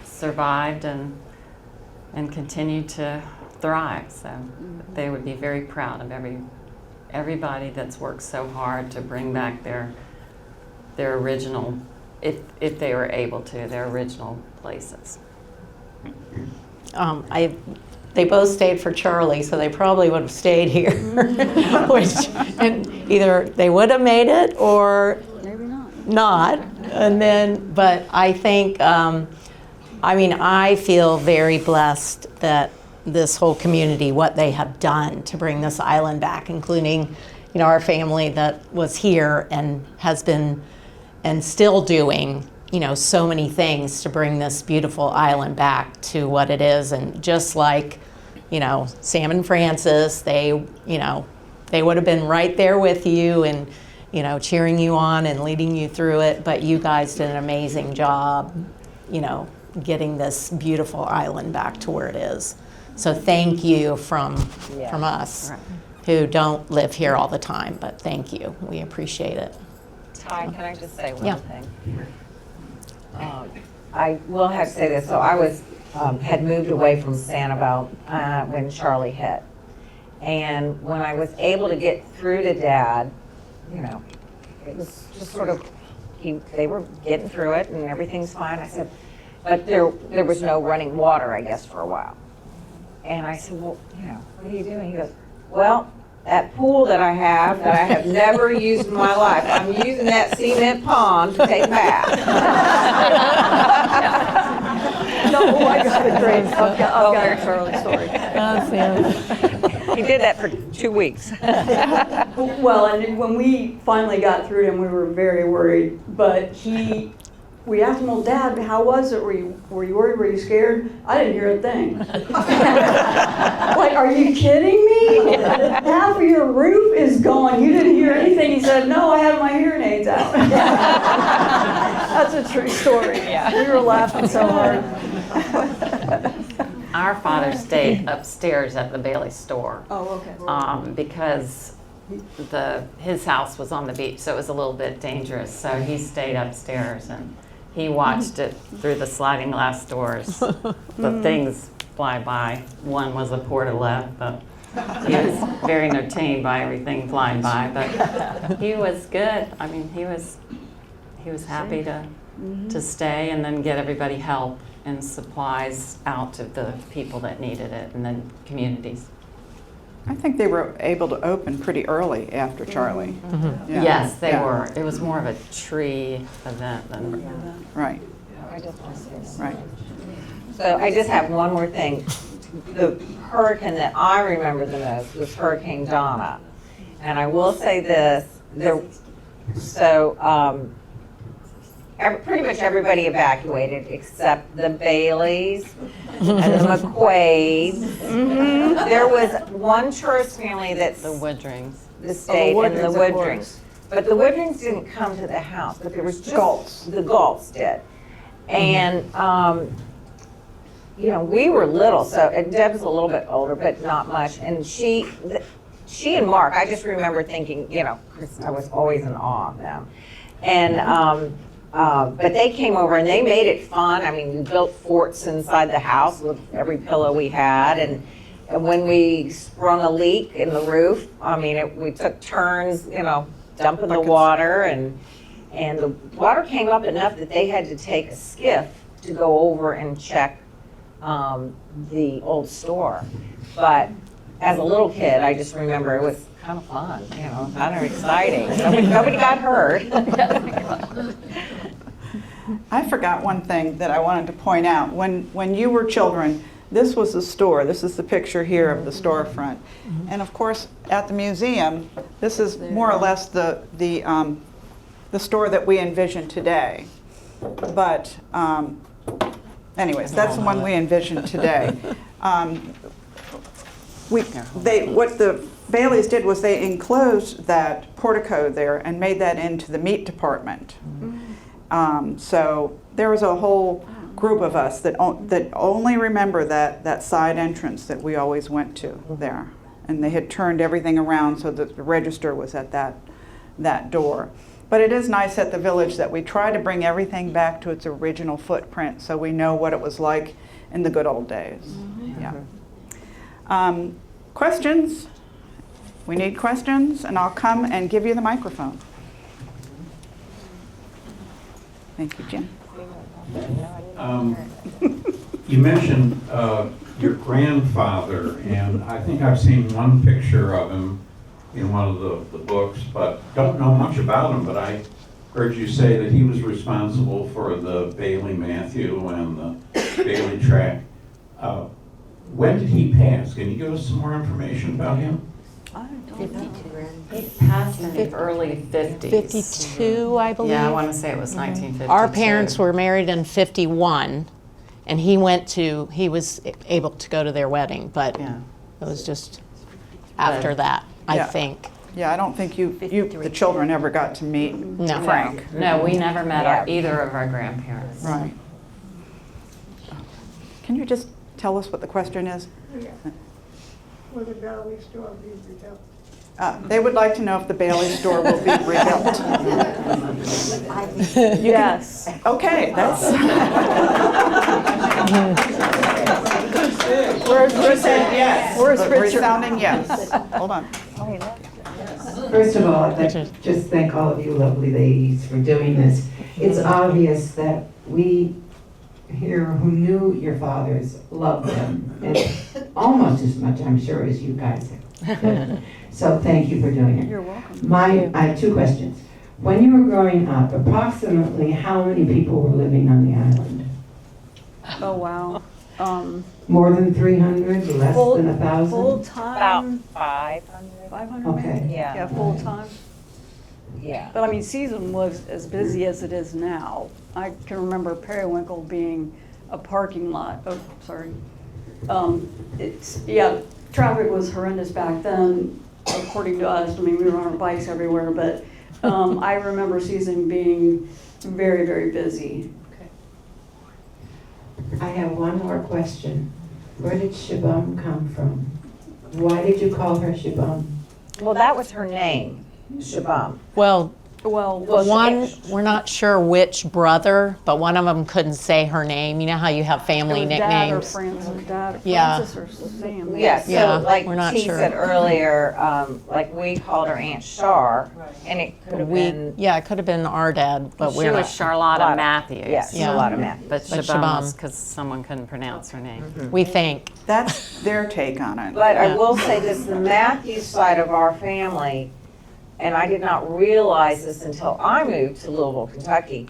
survived and continued to thrive. So they would be very proud of everybody that's worked so hard to bring back their original, if they were able to, their original places. They both stayed for Charlie, so they probably would have stayed here. And either they would have made it or maybe not. not. And then, but I think, I feel very blessed that this whole community, what they have done to bring this island back, including, our family that was here and has been and still doing, so many things to bring this beautiful island back to what it is. And just like, Sam and Francis, they would have been right there with you and, cheering you on and leading you through it. But you guys did an amazing job, getting this beautiful island back to where it is. So thank you from us who don't live here all the time, but thank you. We appreciate it. Ty, can I just say one thing? I will have to say this. So I had moved away from Sanibel when Charlie hit. And when I was able to get through to Dad, it was just sort of, they were getting through it and everything's fine. I said, but there was no running water, I guess, for a while. And I said, well, what are you doing? He goes, well, that pool that I have never used in my life, I'm using that cement pond to take a bath. No, I got it great. I've got a Charlie story. He did that for 2 weeks. Well, and when we finally got through him, we were very worried. But we asked him, well, Dad, how was it? Were you worried? Were you scared? I didn't hear a thing. Like, are you kidding me? Half of your roof is gone. You didn't hear anything. He said, no, I had my hearing aids out. That's a true story. Yeah. We were laughing so hard. Our father stayed upstairs at the Bailey store. Oh, okay. Because his house was on the beach, so it was a little bit dangerous. So he stayed upstairs and he watched it through the sliding glass doors. The things fly by. One was a portalette, but he was very entertained by everything flying by. But he was good. He was happy to stay and then get everybody help and supplies out to the people that needed it and then communities. I think they were able to open pretty early after Charlie. Yeah. Yes, they were. It was more of a tree event than. Right. Right. So I just have one more thing. The hurricane that I remember the most was Hurricane Donna. And I will say this, pretty much everybody evacuated except the Baileys and the McQuaids. There was one tourist family that The Woodrings. stayed in the Woodrings, of Woodrings. course. But the Woodrings didn't come to the house, but there was just Galts. the Galts did. And you know, we were little, so and Deb's a little bit older, but not much. And she and Mark, I just remember thinking, you know, 'cause I was always in awe of them. And but they came over and they made it fun. I mean, we built forts inside the house with every pillow we had, and when we sprung a leak in the roof, I mean, we took turns, you know, dumping the water, and the water came up enough that they had to take a skiff to go over and check the old store. But as a little kid, I just remember it was kind of fun, you know, kind of exciting. Nobody got hurt. I forgot one thing that I wanted to point out. When you were children, this was the store. This is the picture here of the storefront. And of course, at the museum, this is more or less the store that we envision today. But anyways, that's the one we envision today. What the Baileys did was they enclosed that portico there and made that into the meat department. So there was a whole group of us that only remember that side entrance that we always went to there. And they had turned everything around so that the register was at that door. But it is nice at the village that we try to bring everything back to its original footprint so we know what it was like in the good old days. Yeah. Questions? We need questions, and I'll come and give you the microphone. Thank you, Jim. You mentioned your grandfather, and I think I've seen one picture of him in one of the books, but don't know much about him. But I heard you say that he was responsible for the Bailey Matthew and the Bailey track. When did he pass? Can you give us some more information about him? He passed in the early 50s. 52, I believe. Yeah, I want to say it was 1952. Our parents were married in 51, and he was able to go to their wedding, but Yeah. it was just after that, I Yeah. think. Yeah, I don't think the children ever got to meet No. Frank. No, we never met either of our grandparents. Right. Can you just tell us what the question is? Will the Bailey store be rebuilt? They would like to know if the Bailey store will be rebuilt. Yes. Okay, that's. Where's She said yes. Where's but Richard? Resounding yes. Hold on. First of all, I'd like to just thank all of you lovely ladies for doing this. It's obvious that we here who knew your fathers loved them, and almost as much, I'm sure, as you guys have. So thank you for doing it. You're welcome. I have two questions. When you were growing up, approximately how many people were living on the island? Oh, wow. More than 300, less Full- than 1,000? Full About time, 500. 500 Okay. maybe? Yeah. Yeah, full time. Yeah. But I mean, season was as busy as it is now. I can remember Periwinkle being a parking lot. Oh, sorry. Traffic was horrendous back then, according to us. I mean, we were on our bikes everywhere, but I remember season being very, very busy. I have one more question. Where did Shabam come from? Why did you call her Shabam? Well, that was her name, Shabam. Well, Well, one, we're not sure which brother, but one of them couldn't say her name. You know how you have family it was Dad or nicknames? Francis, Dad, Yeah. Francis or Sam. Yeah, so Yeah, like we're not T sure. said earlier, like we called her Aunt Shar, and it could have been. Yeah, it could have been our dad, but She we're was not. Charlotta Matthews. Yes, Yeah. Charlotta Matthews. But But Shabam Shabam. was because someone couldn't pronounce her name. We think. That's their take on it. But I Yeah. will say this, the Matthews side of our family, and I did not realize this until I moved to Louisville, Kentucky,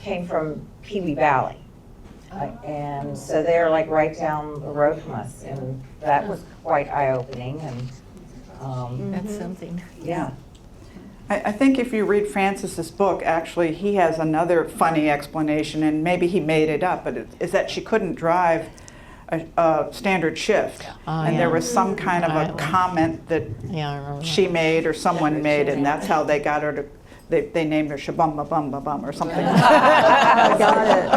came from Pee Wee Valley. And so they're like right down the road from us, and that was quite eye-opening, and, That's something. yeah. I think if you read Francis's book, actually, he has another funny explanation, and maybe he made it up, but is that she couldn't drive a standard shift. And there was some kind of a comment that Yeah, I remember she made or someone made, and that's how they got her to, they named her Shabumba Bumba Bum or something. I got it.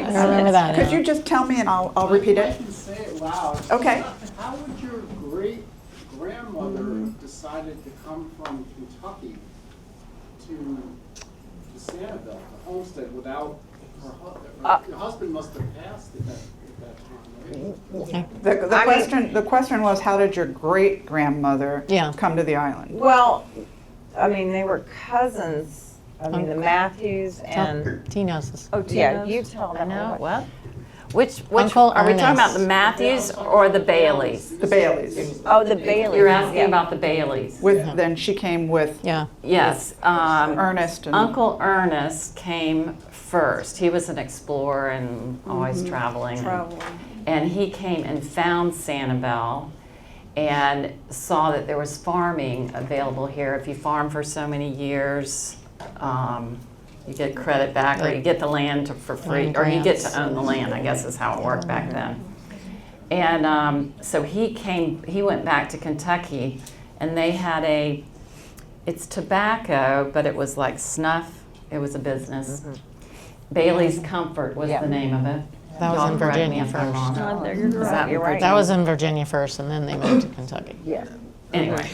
I remember that. Could you just tell me and I'll repeat I it? can say it loud. Okay. How would your great-grandmother decided to come from Kentucky to Sanibel, the homestead, without her husband? Your husband must have passed at that time, right? The question was, how did your great grandmother come to the island? Well, I mean, they were cousins. I mean, the Matthews and. T knows this. Oh, Tina. Yeah, you tell I them. know, what? Which Uncle are we talking about, Ernest. the Matthews or the Baileys? The Baileys. Oh, the Bailey. You're asking about the Baileys. Then she came with Yeah. Yes. Ernest. And Uncle Ernest came first. He was an explorer and always traveling. And he came and found Sanibel and saw that there was farming available here. If you farm for so many years, you get credit back, or you get the land for free, Land or you get grants. to own the land, I guess is how it worked back then. And so he went back to Kentucky, and they had it's tobacco, but it was like snuff. It was a business. Bailey's Comfort was the name of it. That was Y'all in correct me Virginia if I'm first. wrong. Oh, there Is that You're right. That was in Virginia first, and then they moved to Kentucky. Yeah. Anyway.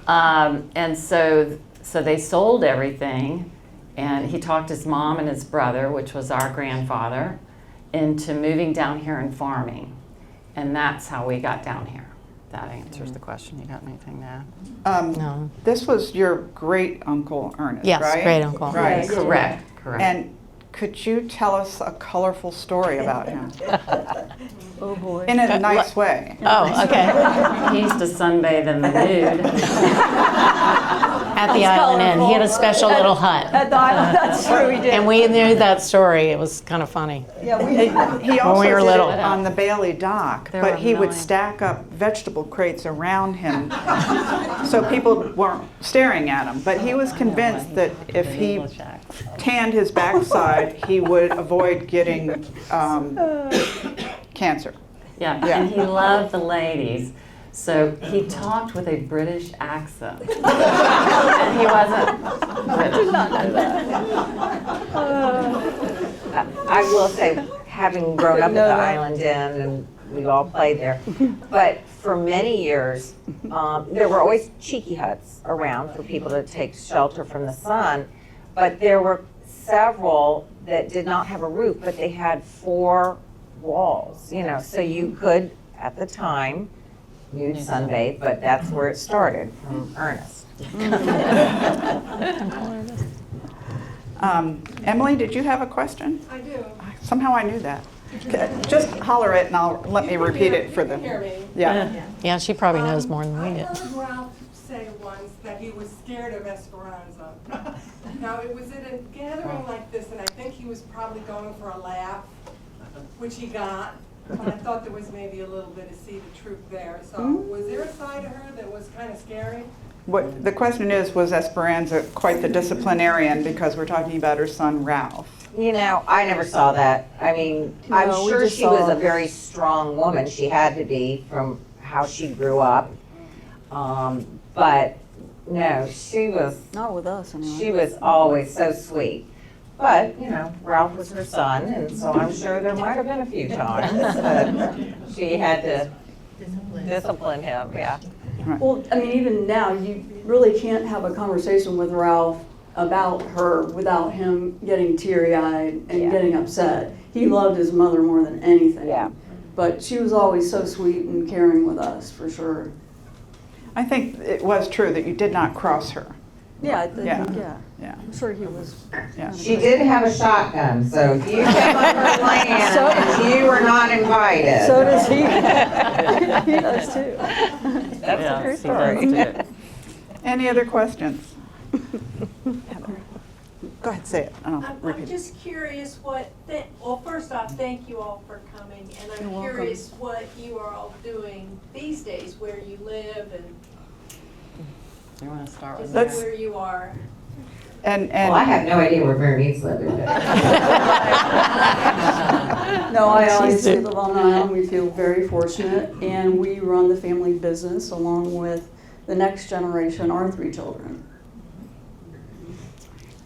And so they sold everything, and he talked his mom and his brother, which was our grandfather, into moving down here and farming. And that's how we got down here. That answers the question. You got anything to add? No. this was your great uncle Ernest, Yes, right? great uncle. Right. Correct. And could you tell us a colorful story about him? Oh, boy. In a nice way. Oh, okay. He used to sunbathe in the nude. At the Island Inn. He had a special little hut. At the island, that's true, he did. And we knew that story. It was kind of funny. Yeah, we, He also we were did little. it on the Bailey dock, There but were he would 9. stack up vegetable crates around him so people weren't staring at him. But he was convinced that if he tanned his backside, he would avoid getting cancer. Yeah, Yeah. and he loved the ladies. So he talked with a British accent. And he wasn't British. I will say, having grown up at the Island Inn, and we all played there, but for many years, there were always cheeky huts around for people to take shelter from the sun, but there were several that did not have a roof, but they had 4 walls, so you could, at the time, nude sunbathe, but that's where it started, from Ernest. Emily, did you have a question? I do. Somehow I knew that. Okay, just holler it and let me repeat it for You can hear them. me. Yeah. Yeah, she probably knows more than we I did. heard Ralph say once that he was scared of Esperanza. Now, it was at a gathering like this, and I think he was probably going for a laugh, which he got. But I thought there was maybe a little bit of seed of truth there. So was there a side of her that was kind of scary? What the question is, was Esperanza quite the disciplinarian, because we're talking about her son Ralph? I never saw that. I mean, I'm No, we sure just she was saw- a very strong woman. She had to be from how she grew up. But no, she was not with us, anyway. she was always so sweet. But, Ralph was her son, and so I'm sure there might have been a few times that she had to discipline him, yeah. Well, I mean, even now, you really can't have a conversation with Ralph about her without him getting teary-eyed and Yeah. getting upset. He loved his mother more than anything. Yeah. But she was always so sweet and caring with us, for sure. I think it was true that you did not cross her. Yeah, I think, Yeah. yeah. I'm sure he was. Yeah. She did have a shotgun, so if you came on her land, you were not invited. So does he. He does too. That's a true story. Any other questions? Go ahead, say it. and I'll I'm repeat it. just curious well, first off, thank you all for coming, and I'm welcome. curious what you are all doing these days, where you live, and You want to start with Let's- Mary? Where you are. And Well, I have no idea where Mary Mead's living. No, I always say live on an island. We feel very fortunate, and we run the family business along with the next generation, our 3 children.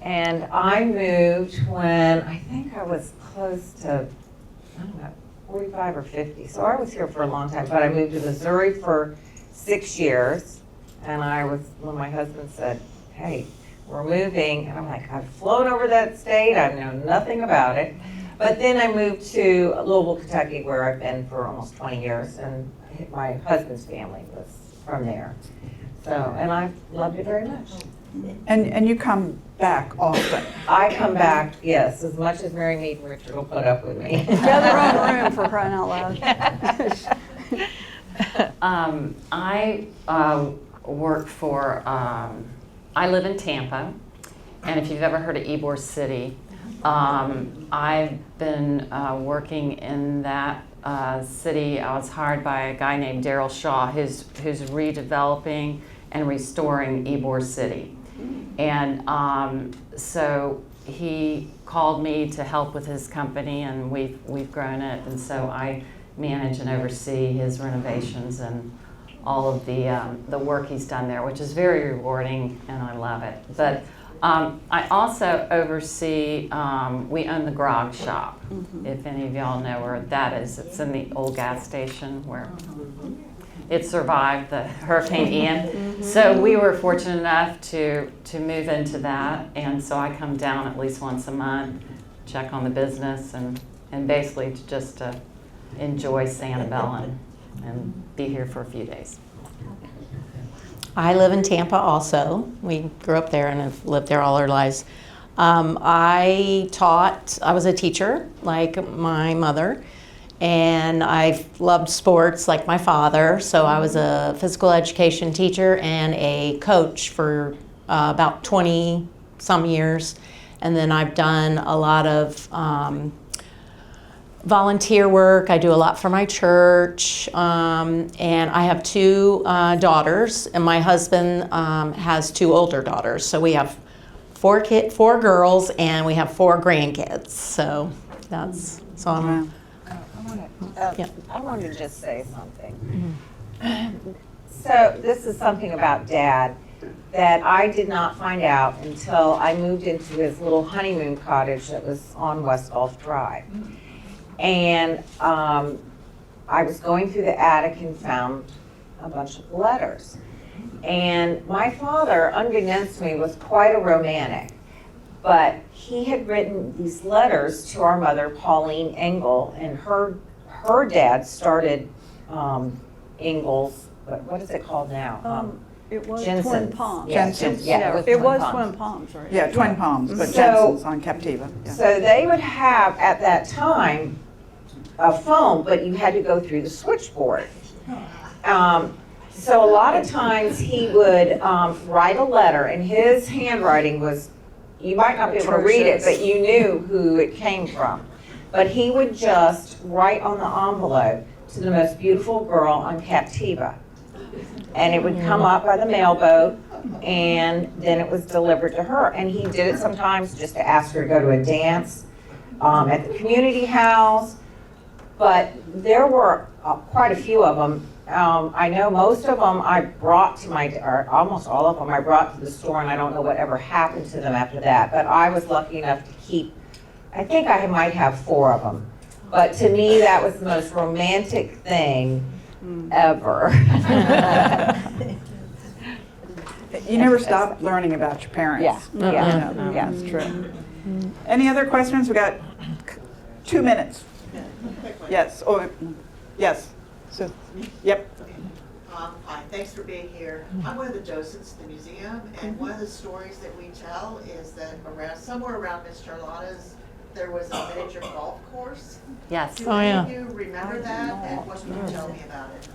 And I moved when I think I was close to, I don't know, 45 or 50. So I was here for a long time, but I moved to Missouri for 6 years. And when my husband said, hey, we're moving, and I'm like, I've flown over that state, I know nothing about it. But then I moved to Louisville, Kentucky, where I've been for almost 20 years, and my husband's family was from there. So, and I loved it very much. and you come back often. I come back, yes, as much as Mary Mead and Richard will put up with me. Yeah, their own room for crying out loud. I work for, I live in Tampa, and if you've ever heard of Ybor City, I've been working in that city. I was hired by a guy named Daryl Shaw, who's redeveloping and restoring Ybor City. And so he called me to help with his company, and we've grown it, and so I manage and oversee his renovations and all of the work he's done there, which is very rewarding, and I love it. But I also oversee, we own the Grog Shop, if any of y'all know where that is. It's in the old gas station where it survived the Hurricane Ian. So we were fortunate enough to move into that, and so I come down at least once a month, check on the business, and basically just to enjoy Sanibel and be here for a few days. I live in Tampa also. We grew up there and have lived there all our lives. I was a teacher like my mother, and I loved sports like my father. So I was a physical education teacher and a coach for about 20 some years. And then I've done a lot of volunteer work. I do a lot for my church, and I have 2 daughters, and my husband has 2 older daughters. So we have 4 girls, and we have 4 grandkids. So that's so I'm. I want to just say something. So this is something about Dad that I did not find out until I moved into his little honeymoon cottage that was on West Gulf Drive. And I was going through the attic and found a bunch of letters. And my father, unbeknownst to me, was quite a romantic. But he had written these letters to our mother, Pauline Engel, and her dad started Engel's, what is it called now? It was Jensen's. Twin Palms. Yeah, Jensen's. yeah, It was Palms. Twin Palms, right? Yeah, Twin Palms, but So- Jensen's on Captiva. Yeah. So they would have, at that time, a phone, but you had to go through the switchboard. So a lot of times he would write a letter, and his handwriting was, you might not be able to read it, but you knew who it came from. But he would just write on the envelope, to the most beautiful girl on Captiva. And it would come up by the mailboat, and then it was delivered to her. And he did it sometimes just to ask her to go to a dance at the community house. But there were quite a few of them. I know most of them I brought to or almost all of them I brought to the store, and I don't know whatever happened to them after that. But I was lucky enough to keep, I think I might have 4 of them. But to me, that was the most romantic thing ever. You never stop learning about your parents. Yeah, yeah, You know, yeah. That's true. Any other questions? We got 2 minutes. Yes, yes. So, yep. Hi, thanks for being here. I'm one of the docents at the museum, and one of the stories that we tell is that somewhere around Miss Charlotta's, there was a miniature golf course. Yes. Do any of you remember that, and what can you tell me about it?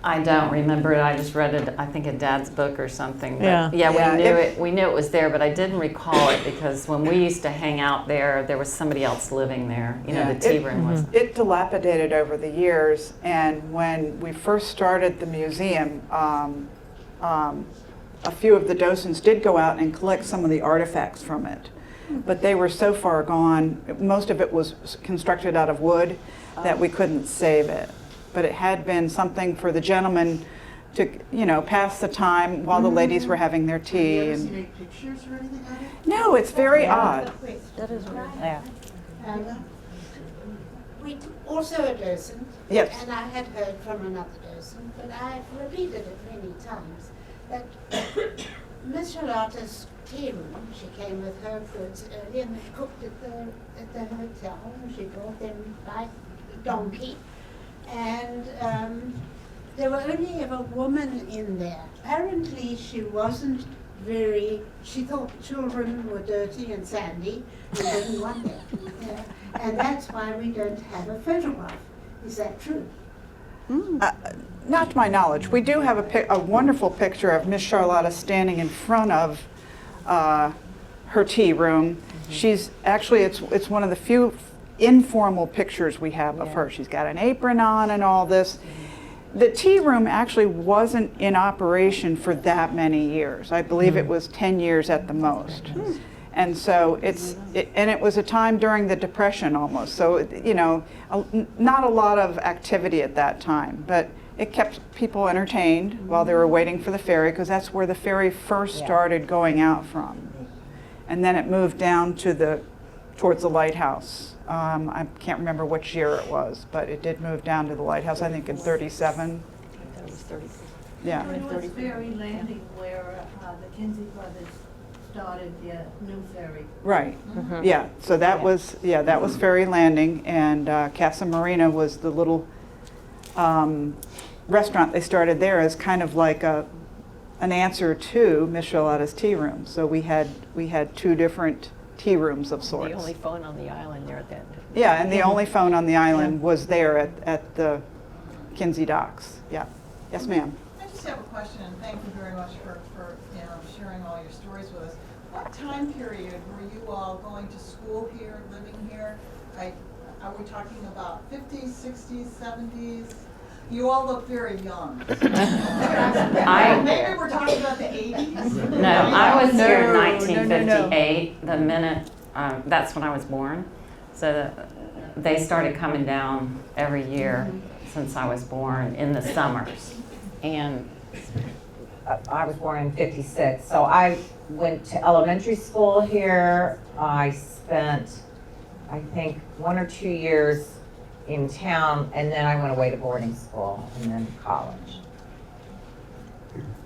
I don't remember it. I just read it, I think, in Dad's book or something. But Yeah. Yeah, we knew it was there, but I didn't recall it because when we used to hang out there, there was somebody else living there. You know, Yeah. the tea room was. It dilapidated over the years, and when we first started the museum, a few of the docents did go out and collect some of the artifacts from it. But they were so far gone, most of it was constructed out of wood, that we couldn't save it. But it had been something for the gentlemen to, you know, pass the time while the ladies were having their tea. Have you ever And seen any pictures or anything of it? no, it's very odd. That is weird. Yeah. We also a docent, Yes. and I had heard from another docent, but I've repeated it many times, that Miss Charlotta's tea room, she came with her goods early and they cooked at the hotel, and she brought them by donkey. And there were only ever women in there. Apparently she wasn't she thought children were dirty and sandy and didn't want them. Yeah. And that's why we don't have a photograph. Is that true? Not to my knowledge. We do have a wonderful picture of Miss Charlotta standing in front of her tea room. She's actually, it's one of the few informal pictures we have of her. She's got an apron on and all this. The tea room actually wasn't in operation for that many years. I believe it was 10 years at the most. And so and it was a time during the Depression almost. So, you know, not a lot of activity at that time, but it kept people entertained while they were waiting for the ferry, because that's where the ferry first started going out from. And then it moved down to towards the lighthouse. I can't remember which year it was, but it did move down to the lighthouse, I think in 37. That was 30. Yeah. It was Ferry Landing where the Kinsey brothers started the new ferry. Right. Yeah. So that was Ferry Landing, and Casa Marina was the little restaurant they started there as kind of like an answer to Miss Charlotta's tea room. So we had two different tea rooms of sorts. The only phone on the island there then. Yeah, and the only phone on the island was there at the Kinsey docks. Yeah. Yes, ma'am. I just have a question, and thank you very much for sharing all your stories with us. What time period were you all going to school here, living here? Are we talking about 50s, 60s, 70s? You all look very young. Maybe we're talking about the 80s? No, I was here in 1958, the minute, that's when I was born. So they started coming down every year since I was born in the summers. And I was born in 56, so I went to elementary school here. I spent, I think, 1 or 2 years in town, and then I went away to boarding school and then college.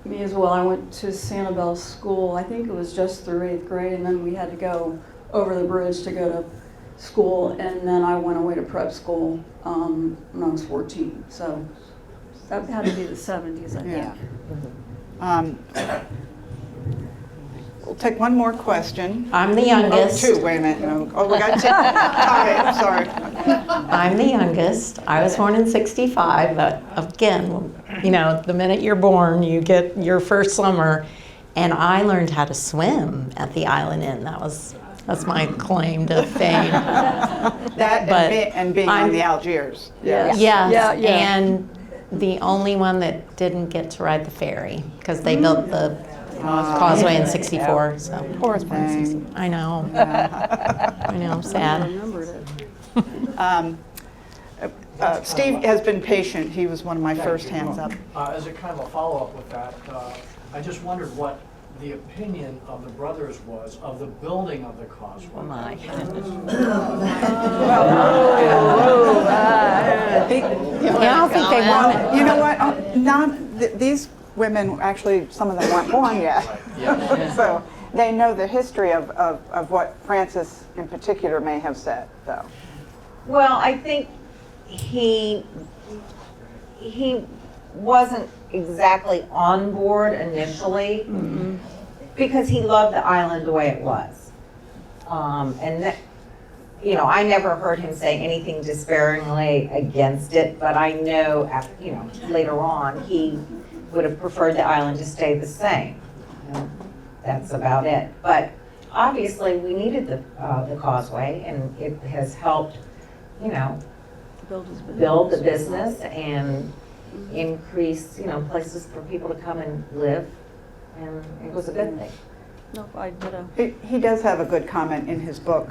Me as well. I went to Sanibel school. I think it was just through 8th grade, and then we had to go over the bridge to go to school, and then I went away to prep school when I was 14. So that had to be the 70s, I think. Yeah. We'll take one more question. I'm the youngest. Oh, two. Wait a minute. No. Oh, we got two. Hi, I'm sorry. I'm the youngest. I was born in 65, but again, you know, the minute you're born, you get your first summer, and I learned how to swim at the Island Inn. That's my claim to fame. That But and being on the Algiers. Yes. Yes, Yeah, yeah. and the only one that didn't get to ride the ferry, because they built the causeway in 64, so. Poor thing. I know. I know, I sad. remembered it. Steve has been patient. He was one of my first hands up. As a kind of a follow-up with that, I just wondered what the opinion of the brothers was of the building of the causeway. Oh my goodness. I don't think they want it. You know what? These women, actually, some of them weren't born yet. So they know the history of what Francis in particular may have said, though. Well, I think he wasn't exactly on board initially because he loved the island the way it was. And that, you know, I never heard him say anything disparagingly against it, but I know, you know, later on he would have preferred the island to stay the same. And that's about it. But obviously we needed the causeway, and it has helped, you know, build the business and increase, you know, places for people to come and live. and it was a good thing. No, I did a. He does have a good comment in his book,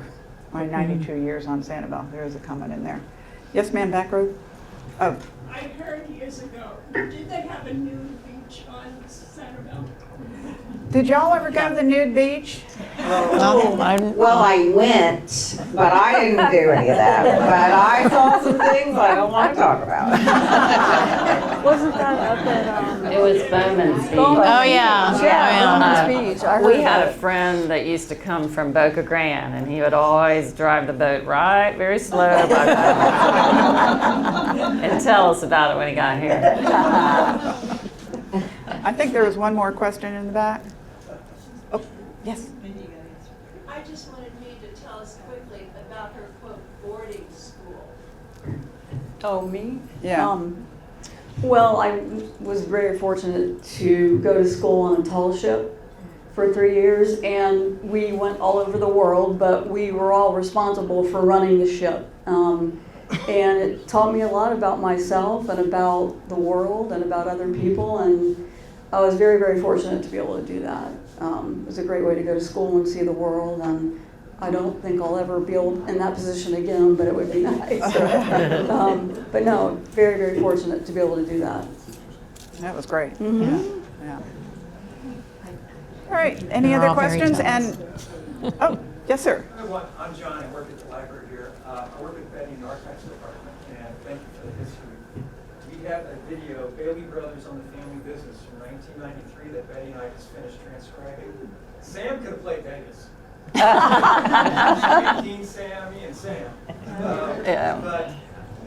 My 92 Years on Sanibel. There is a comment in there. Yes, ma'am, back row? Oh, I heard years ago, did they have a nude beach on Sanibel? did y'all ever go to the nude beach? Well, I went, but I didn't do any of that. But I saw some things I don't want to talk about. Wasn't that up at, It was Bowman's Beach. Oh, yeah. Yeah, Bowman's Beach. I heard We had a that. friend that used to come from Boca Grande, and he would always drive the boat right, very slow by Bowman's and tell us about it when he got here. I think there was one more question in the back. Oh, yes. I just wanted me to tell us quickly about her, quote, boarding school. Oh, me? Yeah. Well, I was very fortunate to go to school on a tall ship for 3 years, and we went all over the world, but we were all responsible for running the ship. And it taught me a lot about myself and about the world and about other people, and I was very, very fortunate to be able to do that. It was a great way to go to school and see the world, and I don't think I'll ever be in that position again, but it would be nice. But no, very, very fortunate to be able to do that. That was great. Mhm. Yeah. All right, any They're other all very questions? jealous. And, oh, yes, sir. I'm John, I work at the library here. I work with Betty in the archives department, and thank you for the history. We have a video, Bailey Brothers on the Family Business from 1993 that Betty and I just finished transcribing. Sam could have played Vegas. 18 Sammy and Sam. Yeah. But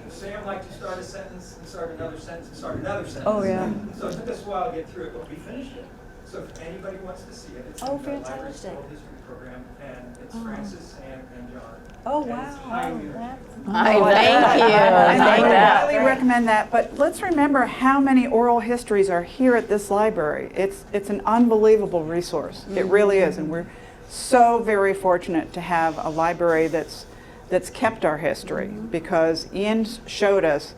Sam liked to start a sentence and start another sentence and start another sentence. Oh, yeah. So it took us a while to get through it, but we finished it. So if anybody wants to see it, it's Oh, in the library's fantastic. World History Program, and it's Francis, Sam, and John. Oh, And it's wow. highly entertaining. Thank you. I Thank would that. highly recommend that, but let's remember how many oral histories are here at this library. It's an unbelievable resource. It really is, and we're so very fortunate to have a library that's kept our history, because Ian showed us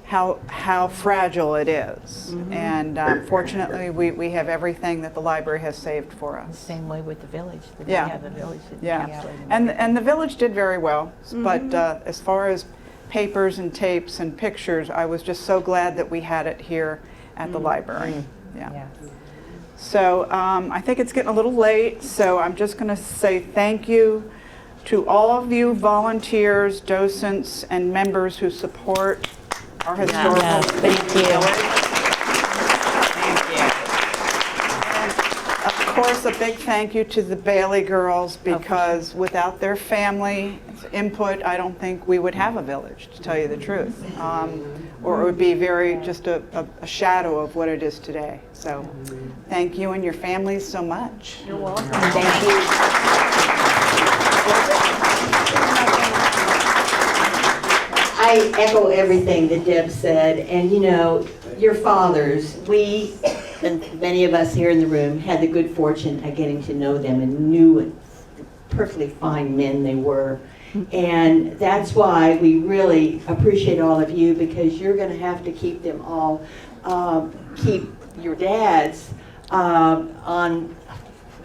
how fragile it is. And fortunately, we have everything that the library has saved for us. Same way with the village. Yeah. We have a village that Yeah, encapsulated and the village did very well, but as far as papers and tapes and pictures, I was just so glad that we had it here at the library. Yeah. So I think it's getting a little late, so I'm just going to say thank you to all of you volunteers, docents, and members who support our historical. Yes, thank you. Of course, a big thank you to the Bailey girls, because without their family input, I don't think we would have a village, to tell you the truth. Or it would be just a shadow of what it is today. So thank you and your families so much. You're welcome. Thank you. I echo everything that Deb said, and you know, your fathers, we, and many of us here in the room, had the good fortune of getting to know them and knew what perfectly fine men they were. And that's why we really appreciate all of you, because you're going to have to keep them all, keep your dads on,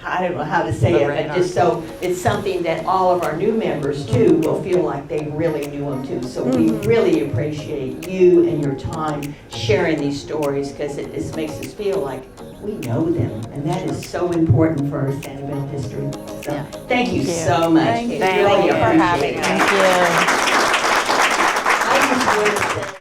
I don't know how to say it, but just so it's something that all of our new members too will feel like they really knew them too. So we really appreciate you and your time sharing these stories, because it just makes us feel like we know them, and that is so important for our Sanibel history. So thank you so much. Thank you. Really Thank you for having appreciate us. it. Thank you. I just want to say